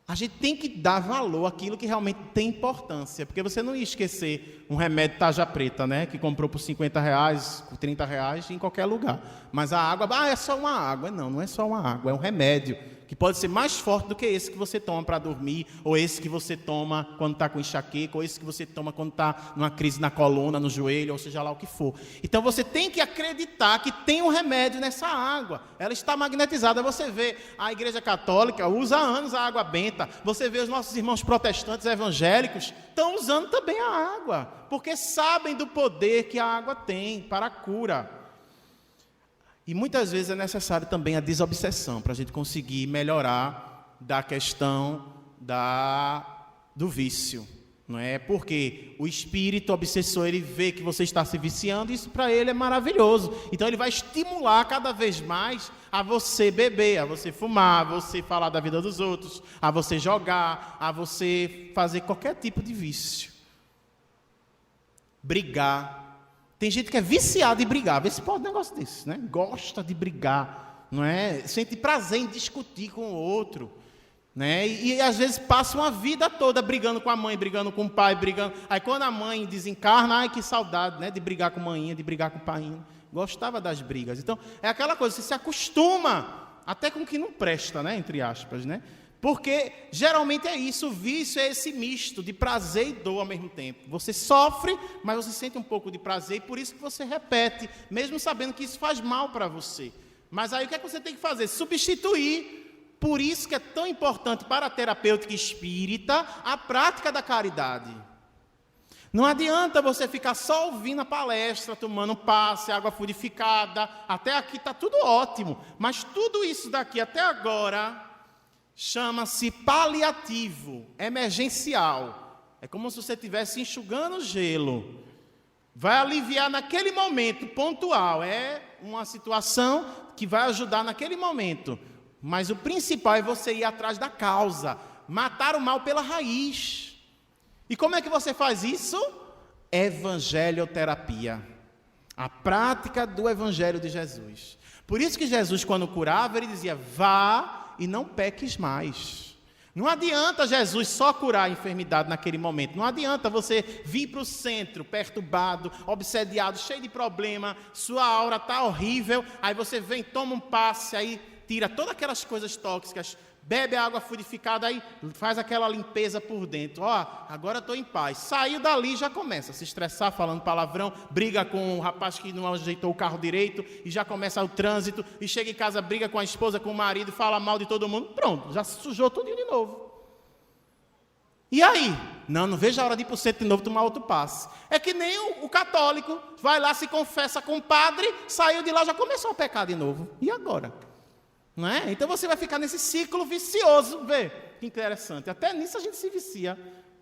A gente tem que dar valor àquilo que realmente tem importância, porque você não ia esquecer um remédio tarja preta, né, que comprou por R$50, por R$30 em qualquer lugar. Mas a água, é só uma água. Não, não é só uma água, é um remédio que pode ser mais forte do que esse que você toma para dormir, ou esse que você toma quando está com enxaqueca, ou esse que você toma quando está numa crise na coluna, no joelho, ou seja lá o que for. Então você tem que acreditar que tem um remédio nessa água. Ela está magnetizada. Você vê a Igreja Católica usa há anos a água benta. Você vê os nossos irmãos protestantes evangélicos estão usando também a água, porque sabem do poder que a água tem para a cura. E muitas vezes é necessário também a desobsessão para a gente conseguir melhorar da questão do vício, não é? Porque o espírito obsessor, ele vê que você está se viciando, e isso para ele é maravilhoso. Então ele vai estimular cada vez mais a você beber, a você fumar, a você falar da vida dos outros, a você jogar, a você fazer qualquer tipo de vício. Brigar. Tem gente que é viciada em brigar. Vê se pode um negócio desse, né? Gosta de brigar, não é? Sente prazer em discutir com o outro, né? E às vezes passa uma vida toda brigando com a mãe, brigando com o pai, brigando. Aí quando a mãe desencarna, ai que saudade, né? De brigar com a manhinha, de brigar com o pai. Gostava das brigas. Então é aquela coisa, você se acostuma até com o que não presta, né? Entre aspas, né? Porque geralmente é isso, o vício é esse misto de prazer e dor ao mesmo tempo. Você sofre, mas você sente um pouco de prazer, e por isso que você repete, mesmo sabendo que isso faz mal para você. Mas aí o que é que você tem que fazer? Substituir. Por isso que é tão importante para a terapêutica espírita a prática da caridade. Não adianta você ficar só ouvindo a palestra, tomando passe, água fluidificada, até aqui está tudo ótimo, mas tudo isso daqui até agora chama-se paliativo, emergencial. É como se você estivesse enxugando gelo. Vai aliviar naquele momento pontual. É uma situação que vai ajudar naquele momento. Mas o principal é você ir atrás da causa. Matar o mal pela raiz. E como é que você faz isso? Evangelioterapia. A prática do Evangelho de Jesus. Por isso que Jesus, quando curava, ele dizia, vá e não peques mais. Não adianta Jesus só curar a enfermidade naquele momento. Não adianta você vir para o centro, perturbado, obsediado, cheio de problema, sua aura está horrível, aí você vem, toma um passe, aí tira todas aquelas coisas tóxicas, bebe a água fluidificada, aí faz aquela limpeza por dentro. Agora estou em paz. Saiu dali, já começa a se estressar, falando palavrão, briga com o rapaz que não ajeitou o carro direito, e já começa o trânsito, e chega em casa, briga com a esposa, com o marido, fala mal de todo mundo. Pronto, já sujou tudo de novo. E aí? Não vejo a hora de ir para o centro de novo tomar outro passe. É que nem o católico, vai lá, se confessa com o padre, saiu de lá, já começou a pecar de novo. E agora? Não é? Então você vai ficar nesse ciclo vicioso. Vê, que interessante. Até nisso a gente se vicia.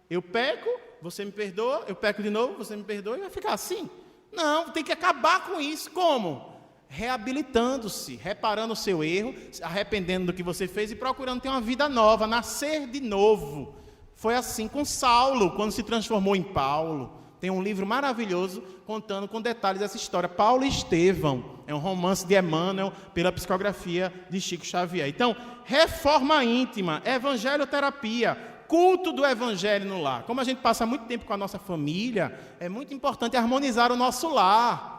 Eu peco, você me perdoa, eu peco de novo, você me perdoa, e vai ficar assim. Não, tem que acabar com isso. Como? Reabilitando-se, reparando o seu erro, arrependendo do que você fez e procurando ter uma vida nova, nascer de novo. Foi assim com Saulo, quando se transformou em Paulo. Tem um livro maravilhoso contando com detalhes essa história. Paulo e Estevão. É um romance de Emmanuel pela psicografia de Chico Xavier. Então, reforma íntima, evangelioterapia, culto do evangelho no lar. Como a gente passa muito tempo com a nossa família, é muito importante harmonizar o nosso lar.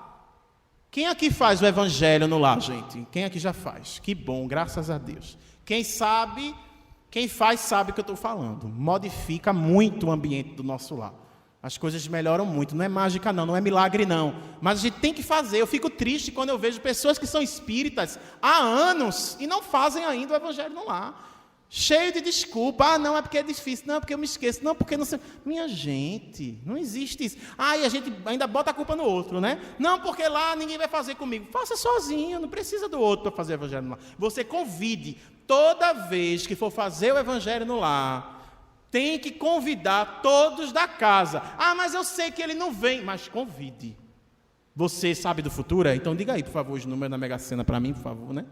Quem aqui faz o evangelho no lar, gente? Quem aqui já faz? Que bom, graças a Deus. Quem faz sabe o que eu estou falando. Modifica muito o ambiente do nosso lar. As coisas melhoram muito. Não é mágica não é milagre não. Mas a gente tem que fazer. Eu fico triste quando eu vejo pessoas que são espíritas há anos e não fazem ainda o evangelho no lar. Cheio de desculpa. Não, é porque é difícil. Não, é porque eu me esqueço. Não, porque não sei. Minha gente, não existe isso. E a gente ainda bota a culpa no outro, né? Não, porque lá ninguém vai fazer comigo. Faça sozinho, não precisa do outro para fazer o evangelho no lar. Você convide. Toda vez que for fazer o evangelho no lar, tem que convidar todos da casa. Mas eu sei que ele não vem. Mas convide. Você sabe do futuro? Então diga aí, por favor, os números da Mega Sena para mim, por favor, né?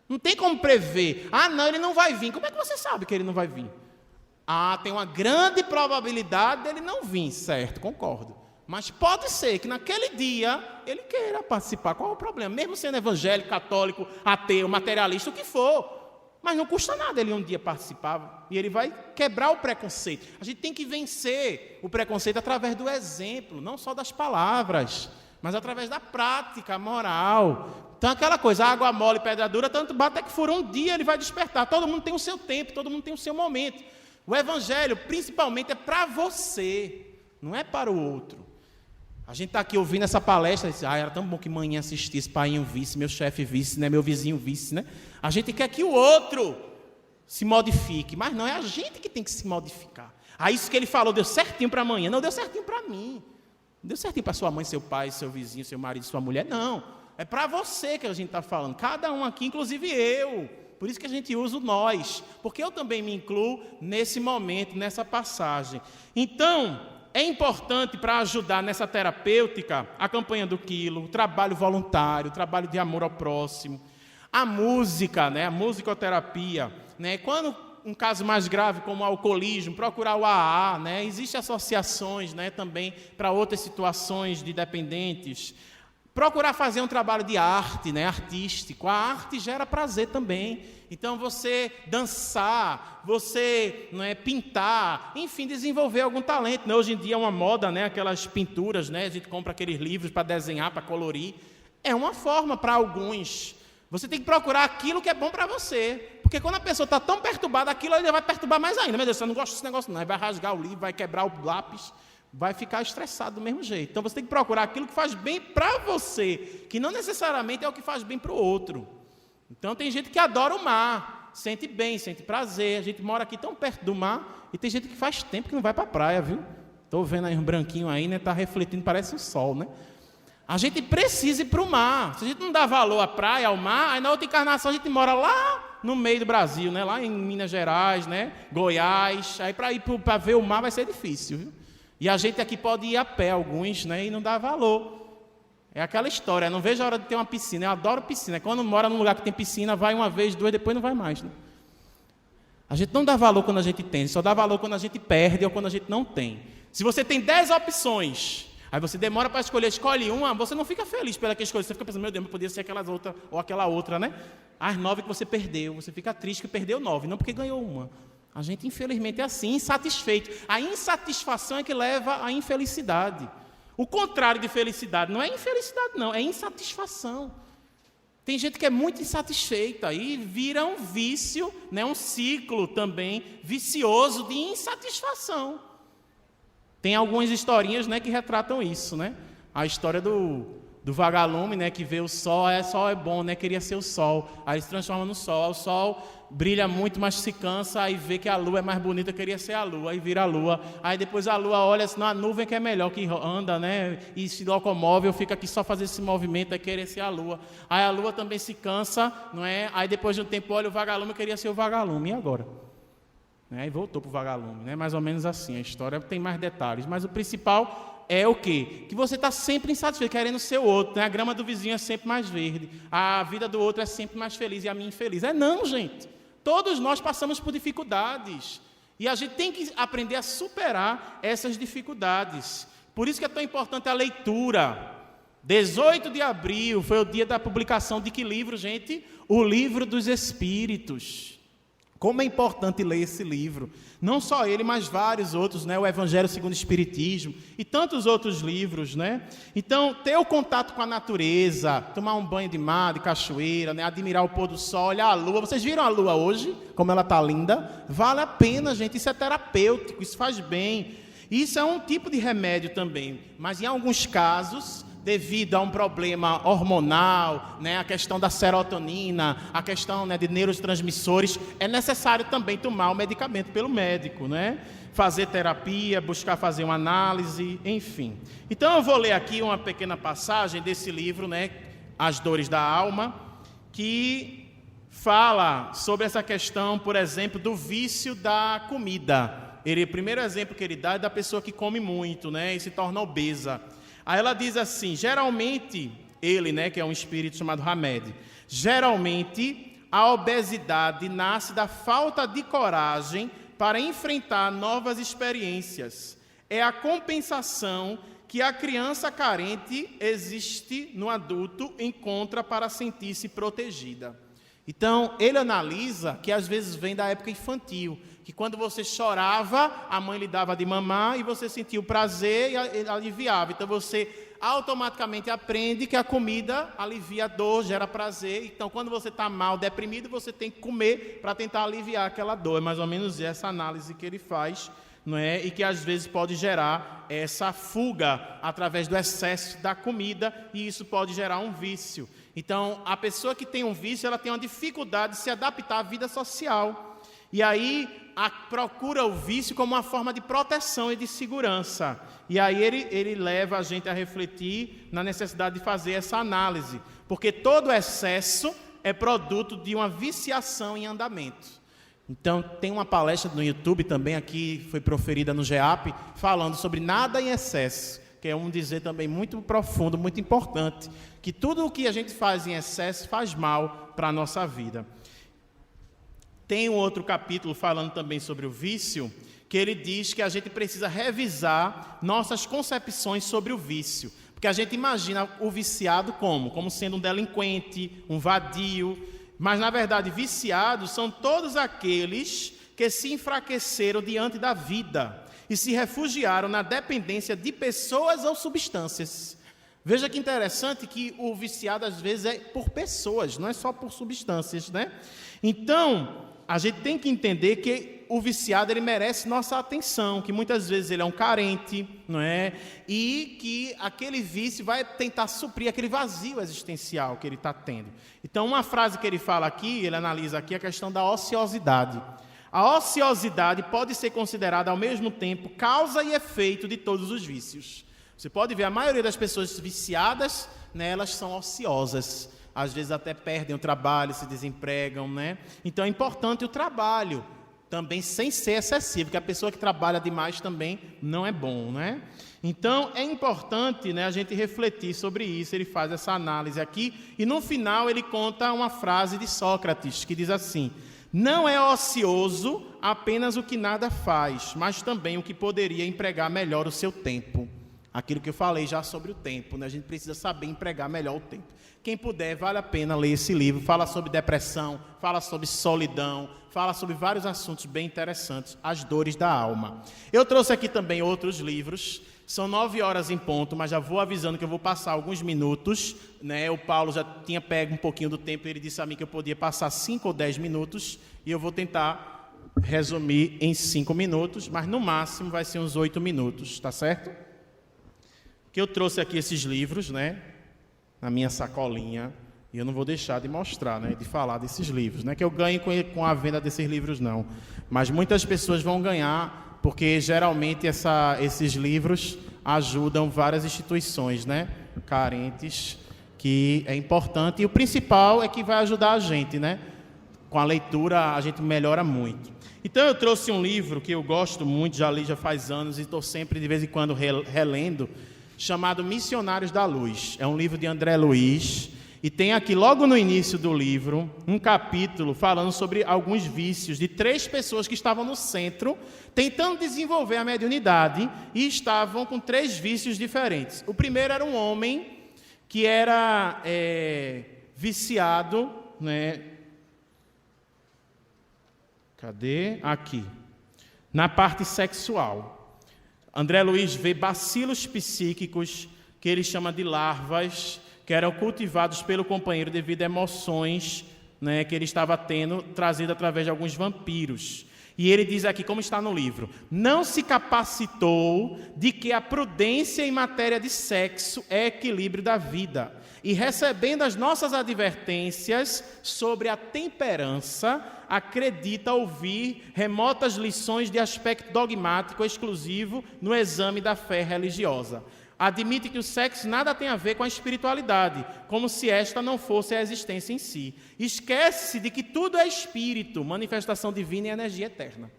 Não tem como prever. Não, ele não vai vir. Como é que você sabe que ele não vai vir? Tem uma grande probabilidade dele não vir, certo, concordo. Mas pode ser que naquele dia ele queira participar. Qual é o problema? Mesmo sendo evangélico, católico, ateu, materialista, o que for. Mas não custa nada ele um dia participar. E ele vai quebrar o preconceito. A gente tem que vencer o preconceito através do exemplo, não só das palavras, mas através da prática moral. Então aquela coisa, água mole, pedra dura, tanto bate até que for um dia ele vai despertar. Todo mundo tem o seu tempo, todo mundo tem o seu momento. O evangelho, principalmente, é para você, não é para o outro. A gente está aqui ouvindo essa palestra e diz, era tão bom que manhã assistisse, pai visse, meu chefe visse, né, meu vizinho visse, né? A gente quer que o outro se modifique, mas não é a gente que tem que se modificar. Isso que ele falou deu certinho para amanhã, não deu certinho para mim. Não deu certinho para sua mãe, seu pai, seu vizinho, seu marido, sua mulher, não. É para você que a gente está falando, cada um aqui, inclusive eu. Por isso que a gente usa o nós, porque eu também me incluo nesse momento, nessa passagem. Então, é importante para ajudar nessa terapêutica a campanha do quilo, o trabalho voluntário, o trabalho de amor ao próximo, a música, né, a musicoterapia, né, quando um caso mais grave como o alcoolismo, procurar o AA, né, existem associações, né, também para outras situações de dependentes. Procurar fazer um trabalho de arte, né, artístico. A arte gera prazer também. Então, você dançar, você pintar, enfim, desenvolver algum talento. Né? Hoje em dia é uma moda, né, aquelas pinturas, né, a gente compra aqueles livros para desenhar, para colorir. É uma forma para alguns. Você tem que procurar aquilo que é bom para você. Porque quando a pessoa está tão perturbada, aquilo ainda vai perturbar mais ainda. Meu Deus, eu não gosto desse negócio não. Aí vai rasgar o livro, vai quebrar o lápis. Vai ficar estressado do mesmo jeito. Então, você tem que procurar aquilo que faz bem para você, que não necessariamente é o que faz bem para o outro. Então, tem gente que adora o mar, sente bem, sente prazer. A gente mora aqui tão perto do mar, e tem gente que faz tempo que não vai para a praia, viu? Estou vendo aí um branquinho aí, né? Está refletindo, parece um sol, né? A gente precisa ir para o mar. Se a gente não dá valor à praia, ao mar, aí na outra encarnação a gente mora lá no meio do Brasil, né? Lá em Minas Gerais, né? Goiás. Aí para ir para ver o mar vai ser difícil, viu? E a gente aqui pode ir a pé, alguns, né, e não dá valor. É aquela história, eu não vejo a hora de ter uma piscina, eu adoro piscina. Quando mora num lugar que tem piscina, vai uma vez, duas, depois não vai mais. Né? A gente não dá valor quando a gente tem, só dá valor quando a gente perde ou quando a gente não tem. Se você tem 10 opções, aí você demora para escolher, escolhe uma, você não fica feliz pela que escolhe, você fica pensando, meu Deus, podia ser aquelas outras ou aquela outra, né? As 9 que você perdeu, você fica triste que perdeu 9, não porque ganhou uma. A gente, infelizmente, é assim, insatisfeito. A insatisfação é que leva à infelicidade. O contrário de felicidade não é infelicidade, não, é insatisfação. Tem gente que é muito insatisfeita e vira um vício, né, um ciclo também vicioso de insatisfação. Tem algumas historinhas, né, que retratam isso. Né? A história do do vagalume, né, que vê o sol, sol é bom, né, queria ser o sol, aí se transforma no sol, o sol brilha muito, mas se cansa, aí vê que a lua é mais bonita, queria ser a lua, aí vira a lua, aí depois a lua olha assim, a nuvem que é melhor, que anda, né, e se locomove, eu fico aqui só fazer esse movimento, aí querer ser a lua, aí a lua também se cansa, não é, aí depois de um tempo olha o vagalume, queria ser o vagalume, e agora? Aí voltou para o vagalume, né, mais ou menos assim, a história tem mais detalhes, mas o principal é o quê? Que você está sempre insatisfeito, querendo ser o outro, né? A grama do vizinho é sempre mais verde, a vida do outro é sempre mais feliz e a minha infeliz. Não, gente. Todos nós passamos por dificuldades e a gente tem que aprender a superar essas dificuldades. Por isso que é tão importante a leitura. 18 de abril foi o dia da publicação de que livro, gente? O Livro dos Espíritos. Como é importante ler esse livro. Não só ele, mas vários outros, né? O Evangelho segundo o Espiritismo e tantos outros livros, né? Então, ter o contato com a natureza, tomar um banho de mar, de cachoeira, né? Admirar o pôr do sol, olhar a lua. Vocês viram a lua hoje? Como ela está linda? Vale a pena, gente. Isso é terapêutico, isso faz bem. Isso é um tipo de remédio também. Mas em alguns casos, devido a um problema hormonal, né, a questão da serotonina, a questão, né, de neurotransmissores, é necessário também tomar o medicamento pelo médico, né? Fazer terapia, buscar fazer uma análise, enfim. Então eu vou ler aqui uma pequena passagem desse livro, né, As Dores da Alma, que fala sobre essa questão, por exemplo, do vício da comida. O primeiro exemplo que ele dá é da pessoa que come muito, né, e se torna obesa. Aí ela diz assim, geralmente, ele, né, que é um espírito chamado Hamed, geralmente a obesidade nasce da falta de coragem para enfrentar novas experiências. É a compensação que a criança carente existe no adulto encontra para sentir-se protegida. Então, ele analisa que às vezes vem da época infantil, que quando você chorava, a mãe lhe dava de mamar e você sentia o prazer e aliviava. Então, você automaticamente aprende que a comida alivia a dor, gera prazer. Então, quando você está mal, deprimido, você tem que comer para tentar aliviar aquela dor. É mais ou menos essa análise que ele faz, não é? E que às vezes pode gerar essa fuga através do excesso da comida e isso pode gerar um vício. Então, a pessoa que tem um vício, ela tem uma dificuldade de se adaptar à vida social. E aí, procura o vício como uma forma de proteção e de segurança. E aí ele leva a gente a refletir na necessidade de fazer essa análise. Porque todo excesso é produto de uma viciação em andamento. Então, tem uma palestra no YouTube também, aqui foi proferida no GEAP, falando sobre nada em excesso, que é um dizer também muito profundo, muito importante, que tudo o que a gente faz em excesso faz mal para a nossa vida. Tem um outro capítulo falando também sobre o vício, que ele diz que a gente precisa revisar nossas concepções sobre o vício. Porque a gente imagina o viciado como sendo um delinquente, um vadio, mas na verdade viciados são todos aqueles que se enfraqueceram diante da vida e se refugiaram na dependência de pessoas ou substâncias. Veja que interessante que o viciado às vezes é por pessoas, não é só por substâncias, né? Então, a gente tem que entender que o viciado ele merece nossa atenção, que muitas vezes ele é um carente, não é? E que aquele vício vai tentar suprir aquele vazio existencial que ele está tendo. Então, uma frase que ele fala aqui, ele analisa aqui a questão da ociosidade. A ociosidade pode ser considerada ao mesmo tempo causa e efeito de todos os vícios. Você pode ver, a maioria das pessoas viciadas, né, elas são ociosas. Às vezes até perdem o trabalho, se desempregam, né? Então é importante o trabalho, também sem ser excessivo, porque a pessoa que trabalha demais também não é bom, né? Então é importante, né, a gente refletir sobre isso. Ele faz essa análise aqui e no final ele conta uma frase de Sócrates que diz assim: não é ocioso apenas o que nada faz, mas também o que poderia empregar melhor o seu tempo. Aquilo que eu falei já sobre o tempo, né? A gente precisa saber empregar melhor o tempo. Quem puder, vale a pena ler esse livro. Fala sobre depressão, fala sobre solidão, fala sobre vários assuntos bem interessantes, as dores da alma. Eu trouxe aqui também outros livros, são 9 horas em ponto, mas já vou avisando que eu vou passar alguns minutos, né? O Paulo já tinha pego um pouquinho do tempo, ele disse a mim que eu podia passar 5 ou 10 minutos, e eu vou tentar resumir em 5 minutos, mas no máximo vai ser uns 8 minutos, tá certo? Que eu trouxe aqui esses livros, né? na minha sacolinha, e eu não vou deixar de mostrar, né, de falar desses livros. Não é que eu ganhe com a venda desses livros, não. Mas muitas pessoas vão ganhar, porque geralmente esses livros ajudam várias instituições, né, carentes, que é importante. E o principal é que vai ajudar a gente, né? Com a leitura a gente melhora muito. Então eu trouxe um livro que eu gosto muito, já li já faz anos e estou sempre de vez em quando relendo, chamado Missionários da Luz. É um livro de André Luiz. E tem aqui, logo no início do livro, um capítulo falando sobre alguns vícios de 3 pessoas que estavam no centro, tentando desenvolver a mediunidade, e estavam com 3 vícios diferentes. O primeiro era um homem que era viciado, né? Cadê? Aqui. Na parte sexual. André Luiz vê bacilos psíquicos, que ele chama de larvas, que eram cultivados pelo companheiro devido a emoções, né, que ele estava tendo, trazido através de alguns vampiros. E ele diz aqui, como está no livro, não se capacitou de que a prudência em matéria de sexo é equilíbrio da vida. E recebendo as nossas advertências sobre a temperança, acredita ouvir remotas lições de aspecto dogmático exclusivo no exame da fé religiosa. Admite que o sexo nada tem a ver com a espiritualidade, como se esta não fosse a existência em si. Esquece-se de que tudo é espírito, manifestação divina e energia eterna.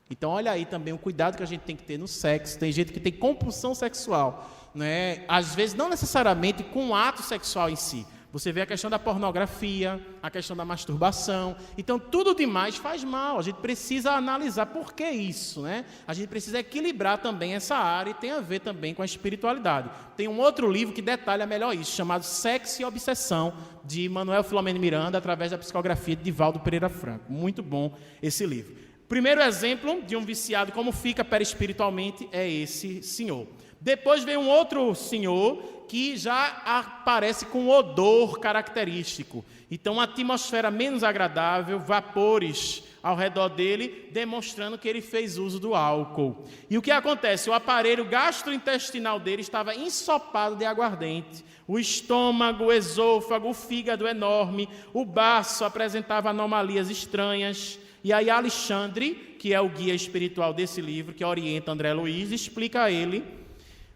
Então, olha aí também o cuidado que a gente tem que ter no sexo. Tem gente que tem compulsão sexual, né? Às vezes não necessariamente com o ato sexual em si. Você vê a questão da pornografia, a questão da masturbação. Então, tudo demais faz mal. A gente precisa analisar por que isso, né? A gente precisa equilibrar também essa área e tem a ver também com a espiritualidade. Tem um outro livro que detalha melhor isso, chamado Sexo e Obsessão, de Manuel Filomeno Miranda, através da psicografia de Divaldo Pereira Franco. Muito bom esse livro. Primeiro exemplo de um viciado, como fica perispiritualmente, é esse senhor. Depois vem um outro senhor que já aparece com odor característico. Então, uma atmosfera menos agradável, vapores ao redor dele, demonstrando que ele fez uso do álcool. E o que acontece? O aparelho gastrointestinal dele estava ensopado de aguardente. O estômago, o esôfago, o fígado enorme, o baço apresentava anomalias estranhas. E aí Alexandre, que é o guia espiritual desse livro, que orienta André Luiz, explica a ele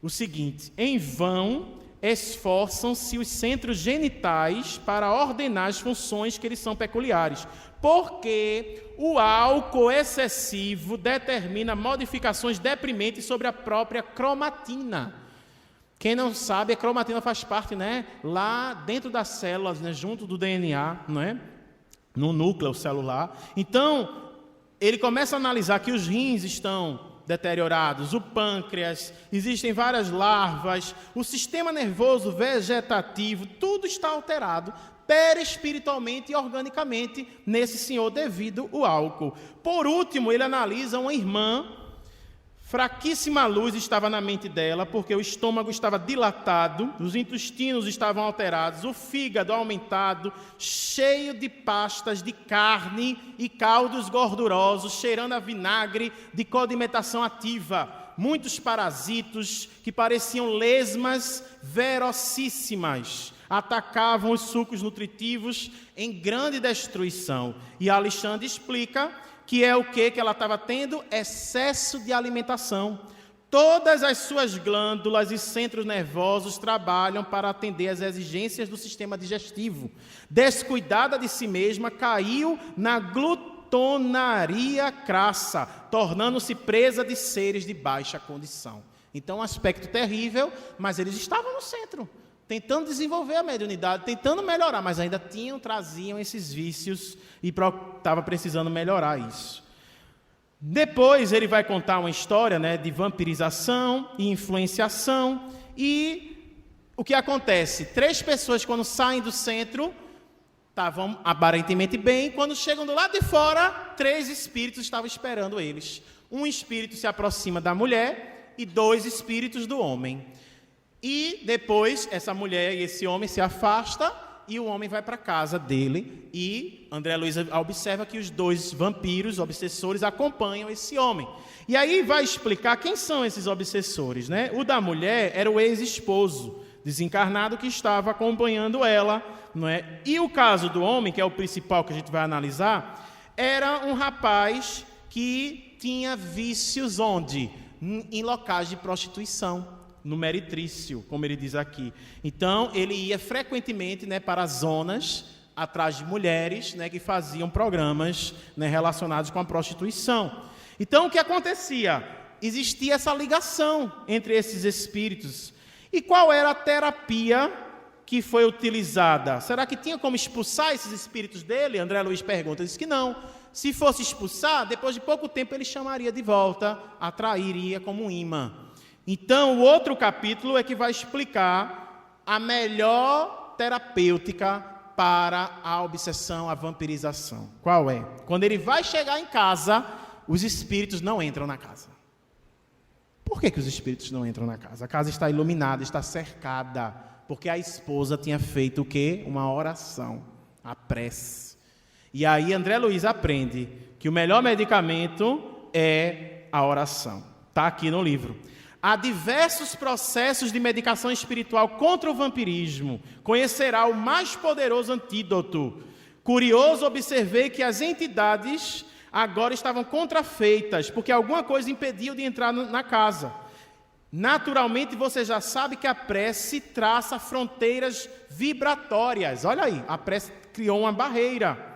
o seguinte: em vão esforçam-se os centros genitais para ordenar as funções que lhes são peculiares, porque o álcool excessivo determina modificações deprimentes sobre a própria cromatina. Quem não sabe, a cromatina faz parte, né, lá dentro das células, né, junto do DNA, não é? No núcleo celular. Então, ele começa a analisar que os rins estão deteriorados, o pâncreas, existem várias larvas, o sistema nervoso vegetativo, tudo está alterado perispiritualmente e organicamente nesse senhor devido ao álcool. Por último, ele analisa uma irmã. Fraquíssima luz estava na mente dela, porque o estômago estava dilatado, os intestinos estavam alterados, o fígado aumentado, cheio de pastas de carne e caldos gordurosos, cheirando a vinagre de codimetação ativa. Muitos parasitos que pareciam lesmas verossíssimas atacavam os sucos nutritivos em grande destruição. E Alexandre explica que é o que ela estava tendo? Excesso de alimentação. Todas as suas glândulas e centros nervosos trabalham para atender às exigências do sistema digestivo. Descuidada de si mesma, caiu na glutonaria crassa, tornando-se presa de seres de baixa condição. Então, um aspecto terrível, mas eles estavam no centro, tentando desenvolver a mediunidade, tentando melhorar, mas ainda traziam esses vícios e estava precisando melhorar isso. Depois ele vai contar uma história, né, de vampirização e influenciação. E o que acontece? 3 pessoas, quando saem do centro, estavam aparentemente bem. Quando chegam do lado de fora, 3 espíritos estavam esperando eles. Um espírito se aproxima da mulher e 2 espíritos do homem. E depois essa mulher e esse homem se afastam e o homem vai para a casa dele. E André Luiz observa que os 2 vampiros, obsessores, acompanham esse homem. E aí vai explicar quem são esses obsessores, né? O da mulher era o ex-esposo desencarnado que estava acompanhando ela, não é? E o caso do homem, que é o principal que a gente vai analisar, era um rapaz que tinha vícios onde? Em locais de prostituição, no meretrício, como ele diz aqui. Então, ele ia frequentemente, né, para zonas atrás de mulheres, né, que faziam programas, né, relacionados com a prostituição. Então, o que acontecia? Existia essa ligação entre esses espíritos. E qual era a terapia que foi utilizada? Será que tinha como expulsar esses espíritos dele? André Luiz pergunta. Ele disse que não. Se fosse expulsar, depois de pouco tempo ele chamaria de volta, atrairia como um imã. Então, o outro capítulo é que vai explicar a melhor terapêutica para a obsessão, a vampirização. Qual é? Quando ele vai chegar em casa, os espíritos não entram na casa. Por que os espíritos não entram na casa? A casa está iluminada, está cercada, porque a esposa tinha feito o quê? Uma oração, a prece. E aí André Luiz aprende que o melhor medicamento é a oração. Está aqui no livro. Há diversos processos de medicação espiritual contra o vampirismo. Conhecerá o mais poderoso antídoto. Curioso, observei que as entidades agora estavam contrafeitas, porque alguma coisa impediu de entrar na casa. Naturalmente, você já sabe que a prece traça fronteiras vibratórias. Olha aí, a prece criou uma barreira.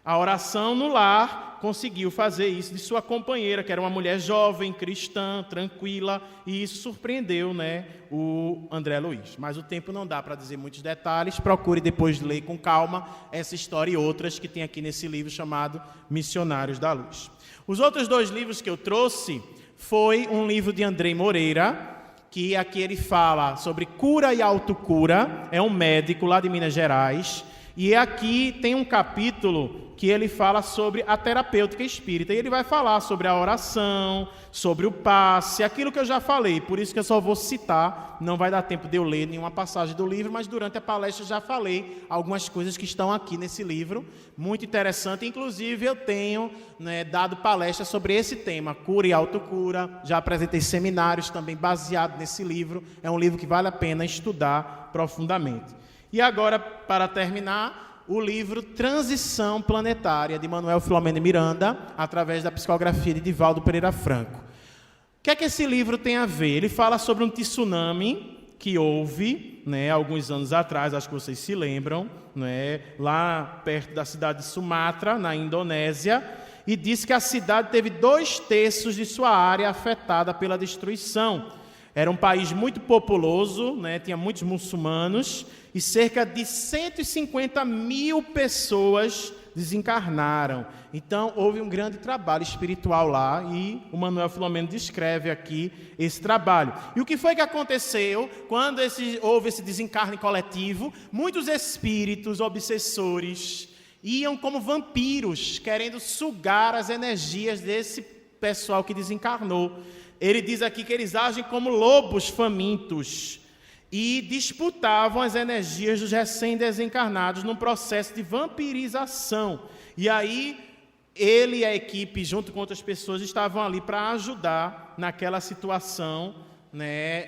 A oração no lar conseguiu fazer isso de sua companheira, que era uma mulher jovem, cristã, tranquila, e isso surpreendeu, né, o André Luiz. Mas o tempo não dá para dizer muitos detalhes, procure depois ler com calma essa história e outras que tem aqui nesse livro chamado Missionários da Luz. Os outros 2 livros que eu trouxe foi um livro de Andrei Moreira, que aqui ele fala sobre cura e autocura, é um médico lá de Minas Gerais. E aqui tem um capítulo que ele fala sobre a terapêutica espírita. E ele vai falar sobre a oração, sobre o passe, aquilo que eu já falei. Por isso que eu só vou citar, não vai dar tempo de eu ler nenhuma passagem do livro, mas durante a palestra eu já falei algumas coisas que estão aqui nesse livro. Muito interessante. Inclusive eu tenho, né, dado palestra sobre esse tema, cura e autocura. Já apresentei seminários também baseados nesse livro. É um livro que vale a pena estudar profundamente. E agora, para terminar, o livro Transição Planetária, de Manuel Filomeno Miranda, através da psicografia de Divaldo Pereira Franco. O que é que esse livro tem a ver? Ele fala sobre um tsunami que houve, né, alguns anos atrás, acho que vocês se lembram, né, lá perto da cidade de Sumatra, na Indonésia, e diz que a cidade teve 2/3 de sua área afetada pela destruição. Era um país muito populoso, né, tinha muitos muçulmanos, e cerca de 150 mil pessoas desencarnaram. Então, houve um grande trabalho espiritual lá, e o Manuel Filomeno descreve aqui esse trabalho. E o que foi que aconteceu quando houve esse desencarne coletivo? Muitos espíritos obsessores iam como vampiros, querendo sugar as energias desse pessoal que desencarnou. Ele diz aqui que eles agem como lobos famintos e disputavam as energias dos recém-desencarnados num processo de vampirização. E aí, ele e a equipe, junto com outras pessoas, estavam ali para ajudar naquela situação, né,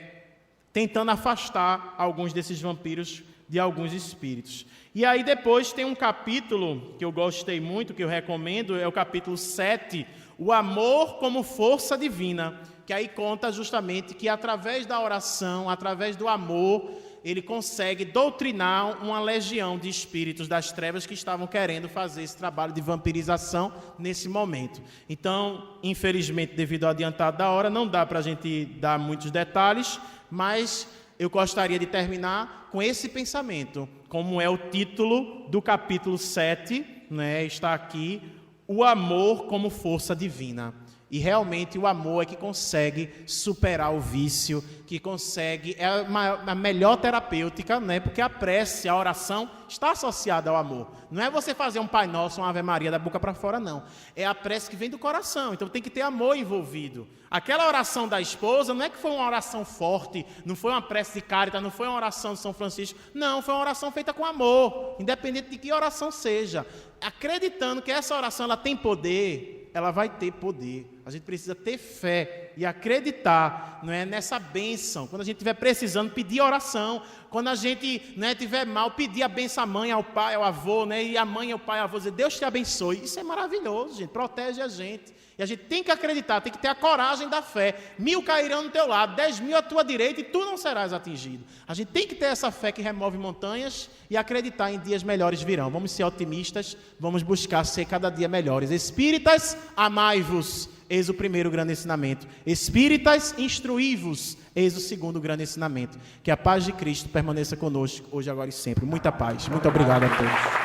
tentando afastar alguns desses vampiros de alguns espíritos. E aí depois tem um capítulo que eu gostei muito, que eu recomendo, é o capítulo 7, o amor como força divina, que aí conta justamente que através da oração, através do amor, ele consegue doutrinar uma legião de espíritos das trevas que estavam querendo fazer esse trabalho de vampirização nesse momento. Então, infelizmente, devido ao adiantado da hora, não dá para a gente dar muitos detalhes, mas eu gostaria de terminar com esse pensamento, como é o título do capítulo 7, né, está aqui, o amor como força divina. E realmente o amor é que consegue superar o vício, que consegue, é a melhor terapêutica, né? Porque a prece, a oração está associada ao amor. Não é você fazer um Pai Nosso, uma Ave Maria da boca para fora, não. É a prece que vem do coração, então tem que ter amor envolvido. Aquela oração da esposa não é que foi uma oração forte, não foi uma prece de Cáritas, não foi uma oração de São Francisco, não, foi uma oração feita com amor, independente de que oração seja. Acreditando que essa oração ela tem poder, ela vai ter poder. A gente precisa ter fé e acreditar, não é, nessa bênção. Quando a gente estiver precisando, pedir oração. Quando a gente, não é, estiver mal, pedir a bênção à mãe, ao pai, ao avô, né, e a mãe, ao pai, ao avô, dizer, Deus te abençoe. Isso é maravilhoso, gente, protege a gente. E a gente tem que acreditar, tem que ter a coragem da fé. 1000 cairão no teu lado, 10.000 à tua direita e tu não serás atingido. A gente tem que ter essa fé que remove montanhas e acreditar em dias melhores virão. Vamos ser otimistas, vamos buscar ser cada dia melhores. Espíritas, amai-vos, eis o primeiro grande ensinamento. Espíritas, instruí-vos, eis o segundo grande ensinamento. Que a paz de Cristo permaneça conosco, hoje, agora e sempre. Muita paz. Muito obrigado a todos.